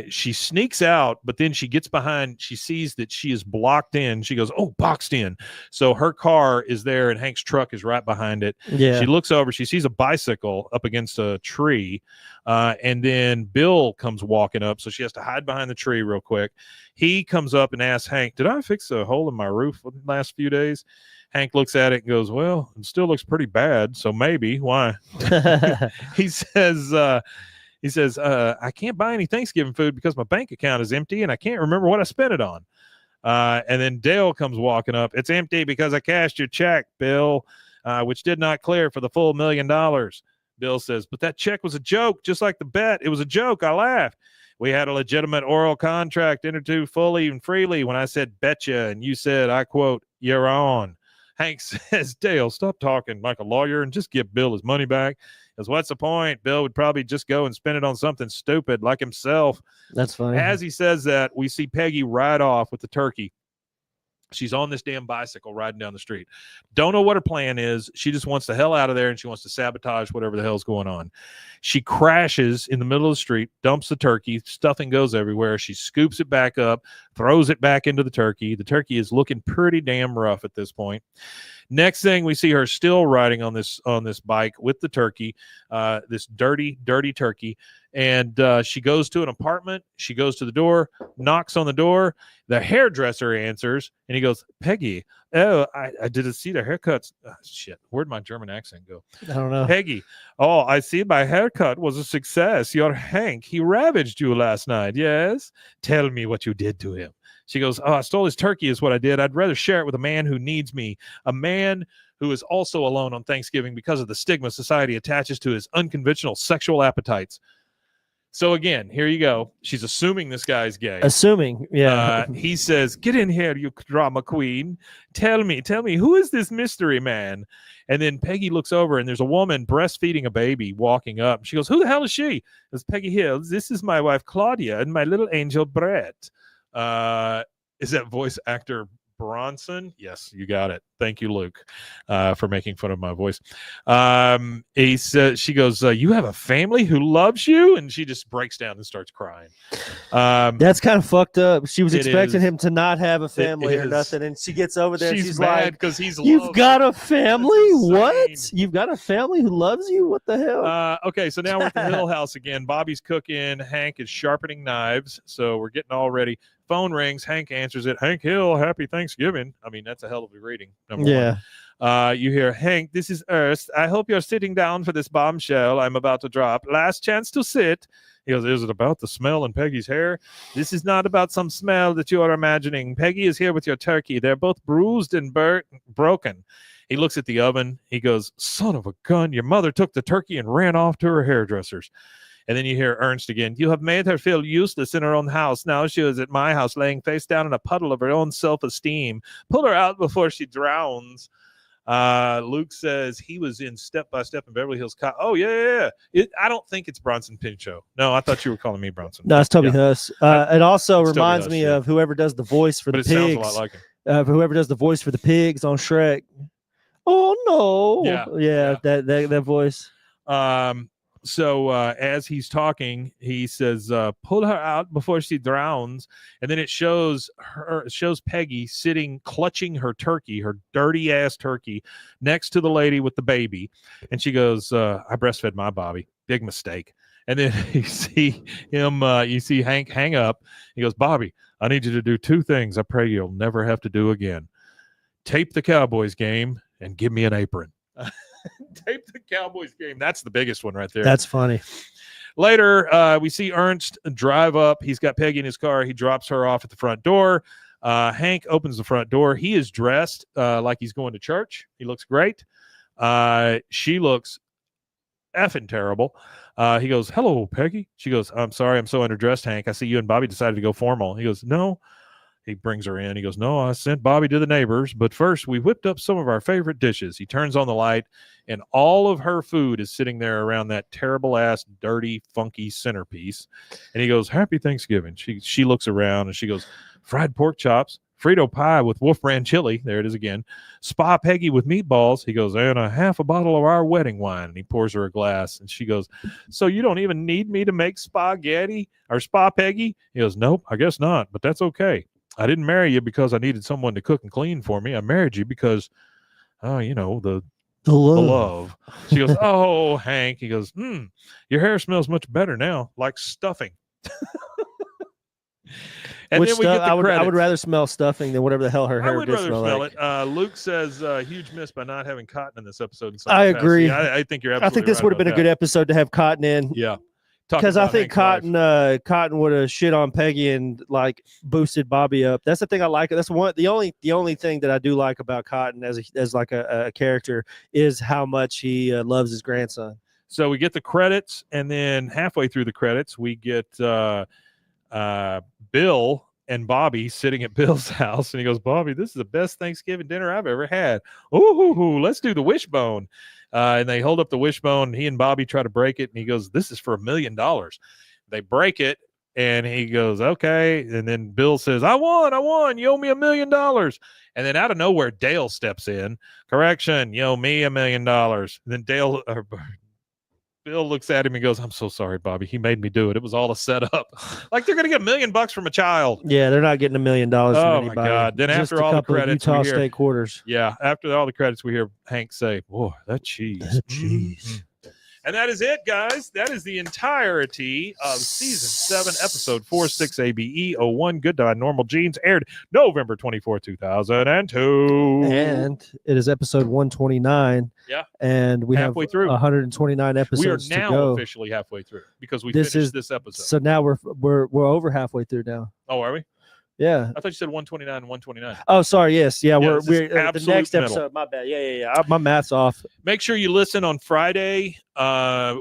She sneaks out, but then she gets behind. She sees that she is blocked in. She goes, "Oh, boxed in." So her car is there and Hank's truck is right behind it.
Yeah.
She looks over. She sees a bicycle up against a tree. And then Bill comes walking up. So she has to hide behind the tree real quick. He comes up and asks Hank, "Did I fix a hole in my roof the last few days?" Hank looks at it and goes, "Well, it still looks pretty bad. So maybe. Why?" He says, I can't buy any Thanksgiving food because my bank account is empty and I can't remember what I spent it on. And then Dale comes walking up. "It's empty because I cashed your check, Bill, which did not clear for the full $1 million. Bill says, "But that check was a joke, just like the bet. It was a joke. I laughed. We had a legitimate oral contract entered to fully and freely when I said betcha, and you said, I quote, 'You're on.'" Hank says, "Dale, stop talking like a lawyer and just give Bill his money back." Because what's the point? Bill would probably just go and spend it on something stupid like himself.
That's funny.
As he says that, we see Peggy ride off with the turkey. She's on this damn bicycle riding down the street. Don't know what her plan is. She just wants the hell out of there and she wants to sabotage whatever the hell's going on. She crashes in the middle of the street, dumps the turkey, stuffing goes everywhere. She scoops it back up, throws it back into the turkey. The turkey is looking pretty damn rough at this point. Next thing, we see her still riding on this bike with the turkey, this dirty turkey. And she goes to an apartment. She goes to the door, knocks on the door. The hairdresser answers, and he goes, "Peggy, oh, I didn't see the haircuts." Oh, shit, where'd my German accent go?
I don't know.
"Peggy, oh, I see my haircut was a success. Your Hank, he ravaged you last night. Yes? Tell me what you did to him." She goes, "Oh, I stole his turkey is what I did. I'd rather share it with a man who needs me, a man who is also alone on Thanksgiving because of the stigma society attaches to his unconventional sexual appetites." So again, here you go. She's assuming this guy's gay.
Assuming, yeah.
He says, "Get in here, you drama queen. Tell me, who is this mystery man?" And then Peggy looks over and there's a woman breastfeeding a baby walking up. She goes, "Who the hell is she?" It's Peggy Hill. "This is my wife, Claudia, and my little angel, Brett." Is that voice actor Bronson? Yes, you got it. Thank you, Luke, for making fun of my voice. He says, she goes, "You have a family who loves you?" And she just breaks down and starts crying.
That's kind of fucked up. She was expecting
is.
him to not have a family or nothing, and she gets over there and she's
mad
like,
because he's
"You've got a family? What?
insane.
You've got a family who loves you? What the hell?"
Okay, so now we're at the Hill house again. Bobby's cooking. Hank is sharpening knives. So we're getting all ready. Phone rings. Hank answers it. "Hank Hill, happy Thanksgiving." I mean, that's a hell of a greeting.
Yeah.
You hear, "Hank, this is Ernst. I hope you're sitting down for this bombshell I'm about to drop. Last chance to sit." He goes, "Is it about the smell in Peggy's hair?" "This is not about some smell that you are imagining. Peggy is here with your turkey. They're both bruised and broken." He looks at the oven. He goes, "Son of a gun, your mother took the turkey and ran off to her hairdresser's." And then you hear Ernst again, "You have made her feel useless in her own house. Now she is at my house laying face down in a puddle of her own self-esteem. Pull her out before she drowns." Luke says he was in Step by Step in Beverly Hills Cop. Oh, yeah. I don't think it's Bronson Pinchot. No, I thought you were calling me Bronson.
No, it's Toby Huss. It also
it's Toby
reminds
Huss,
me
yeah.
of whoever does the voice for
But
the
it
pigs.
sounds a lot like him.
Whoever does the voice for the pigs on Shrek. Oh no!
Yeah.
That voice.
So as he's talking, he says, "Pull her out before she drowns." And then it shows Peggy sitting, clutching her turkey, her dirty ass turkey, next to the lady with the baby. And she goes, "I breastfed my Bobby. Big mistake." And then you see him, you see Hank hang up. He goes, "Bobby, I need you to do two things I pray you'll never have to do again. Tape the Cowboys game and give me an apron." Tape the Cowboys game. That's the biggest one right there.
That's funny.
Later, we see Ernst drive up. He's got Peggy in his car. He drops her off at the front door. Hank opens the front door. He is dressed like he's going to church. He looks great. She looks effing terrible. He goes, "Hello, Peggy." She goes, "I'm sorry, I'm so underdressed, Hank. I see you and Bobby decided to go formal." He goes, "No." He brings her in. He goes, no, I sent Bobby to the neighbors, but first we whipped up some of our favorite dishes. He turns on the light, and all of her food is sitting there around that terrible-ass, dirty, funky centerpiece. And he goes, happy Thanksgiving. She looks around, and she goes, fried pork chops, Frito pie with Wolf Brand chili. There it is again. Spa Peggy with meatballs. He goes, and a half a bottle of our wedding wine. And he pours her a glass. And she goes, so you don't even need me to make spaghetti or Spa Peggy? He goes, nope, I guess not, but that's okay. I didn't marry you because I needed someone to cook and clean for me. I married you because, the love. She goes, oh, Hank. He goes, your hair smells much better now, like stuffing. And
Which
then we get the
I would rather smell stuffing than whatever the hell her hair
I would
did
rather
smell like.
it. Luke says, huge miss by not having Cotton in this episode. In some
I
capacity.
agree.
I think you're absolutely
I think this
right
would have been
about
a good episode to have Cotton in.
Yeah.
Because I think Cotton would have shit on Peggy and like boosted Bobby up. That's the thing I like. That's the only thing that I do like about Cotton as like a character is how much he loves his grandson.
So we get the credits, and then halfway through the credits, we get Bill and Bobby sitting at Bill's house, and he goes, Bobby, this is the best Thanksgiving dinner I've ever had. Ooh, let's do the wishbone. And they hold up the wishbone, and he and Bobby try to break it, and he goes, this is for $1 million. They break it, and he goes, okay. And then Bill says, I won. You owe me $1 million. And then out of nowhere, Dale steps in. Correction, you owe me $1 million. And then Bill looks at him and goes, I'm so sorry, Bobby. He made me do it. It was all a setup. Like they're going to get $1 million from a child.
Yeah, they're not getting $1 million from anybody.
Oh, my God. Then
just
after all the credits,
Utah
we hear,
steak quarters.
Yeah, after all the credits, we hear Hank say, boy, that cheese.
That cheese.
Mm-hmm. And that is it, guys. That is the entirety of Season 7, Episode 46, ABE01, Good Die Normal Genes, aired November 24, 2002.
And it is episode 129.
Yeah.
And we
halfway
have
through
129 episodes
we are now
to go.
officially halfway through because we finished this episode.
So now we're over halfway through now.
Oh, are we?
Yeah.
I thought you said 129 and 129.
Oh, sorry. Yes. Yeah.
Yeah,
we're the next
middle.
episode. My bad. Yeah. My math's off.
Make sure you listen on Friday.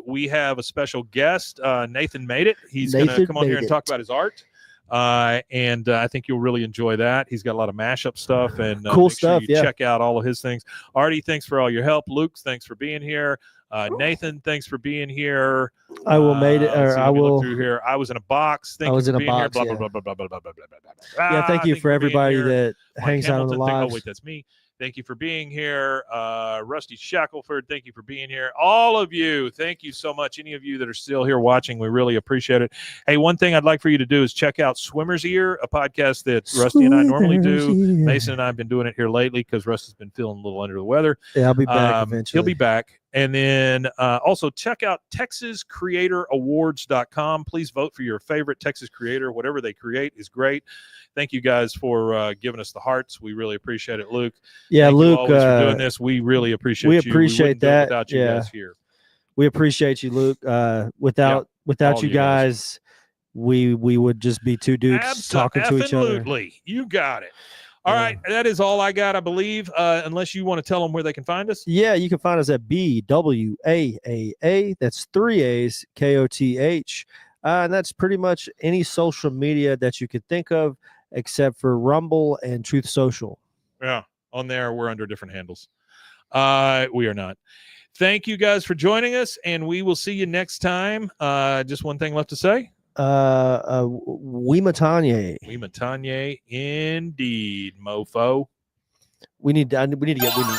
We have a special guest. Nathan made it. He's going to come on here and talk about his art. And I think you'll really enjoy that. He's got a lot of mashup stuff and
cool stuff.
Sure you check out all of his things. Artie, thanks for all your help. Luke, thanks for being here. Nathan, thanks for being here.
I will made it. Or I will
through here. I was in a box. Thank
I was
you for
in a
being
box.
Here.
Yeah.
Blah, blah, blah, blah, blah, blah, blah, blah, blah.
Yeah. Thank you for everybody that
Mike
hangs out on the
Hamilton,
lives.
oh wait, that's me. Thank you for being here. Rusty Shackelford, thank you for being here. All of you, thank you so much. Any of you that are still here watching, we really appreciate it. Hey, one thing I'd like for you to do is check out Swimmer's Ear, a podcast that Rusty and I normally do. Mason and I have been doing it here lately because Rusty's been feeling a little under the weather.
Yeah, I'll be back eventually.
He'll be back. And then also check out TexasCreatorAwards.com. Please vote for your favorite Texas creator. Whatever they create is great. Thank you guys for giving us the hearts. We really appreciate it, Luke.
Yeah,
Thank
Luke,
you always for doing this. We really appreciate
we
you.
Appreciate
we
that.
Without you guys here.
We appreciate you, Luke. Without you guys, we would just be two dudes talking to each other.
Absolutely. You got it. All right. That is all I got, I believe, unless you want to tell them where they can find us.
Yeah, you can find us at bwaaa. That's 3 A's, KOTH. And that's pretty much any social media that you could think of except for Rumble and Truth Social.
Yeah. On there, we're under different handles. We are not. Thank you guys for joining us, and we will see you next time. Just one thing left to say.
We Matanye.
We Matanye, indeed, mofo.
We need to get Winnie.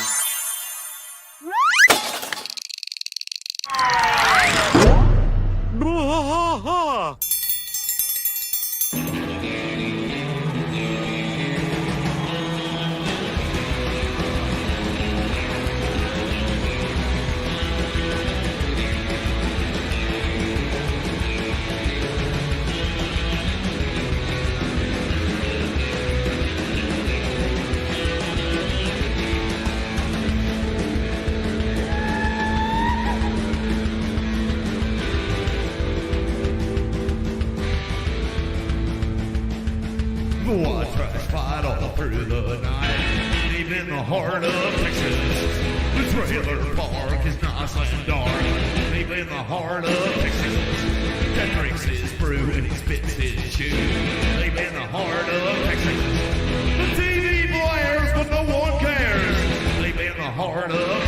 bwaaa trash fight all through the night. Deep in the heart of Texas, the trailer park is nice and dark. Deep in the heart of Texas, that drinks his brew and he spits his chew. Deep in the heart of Texas, heart of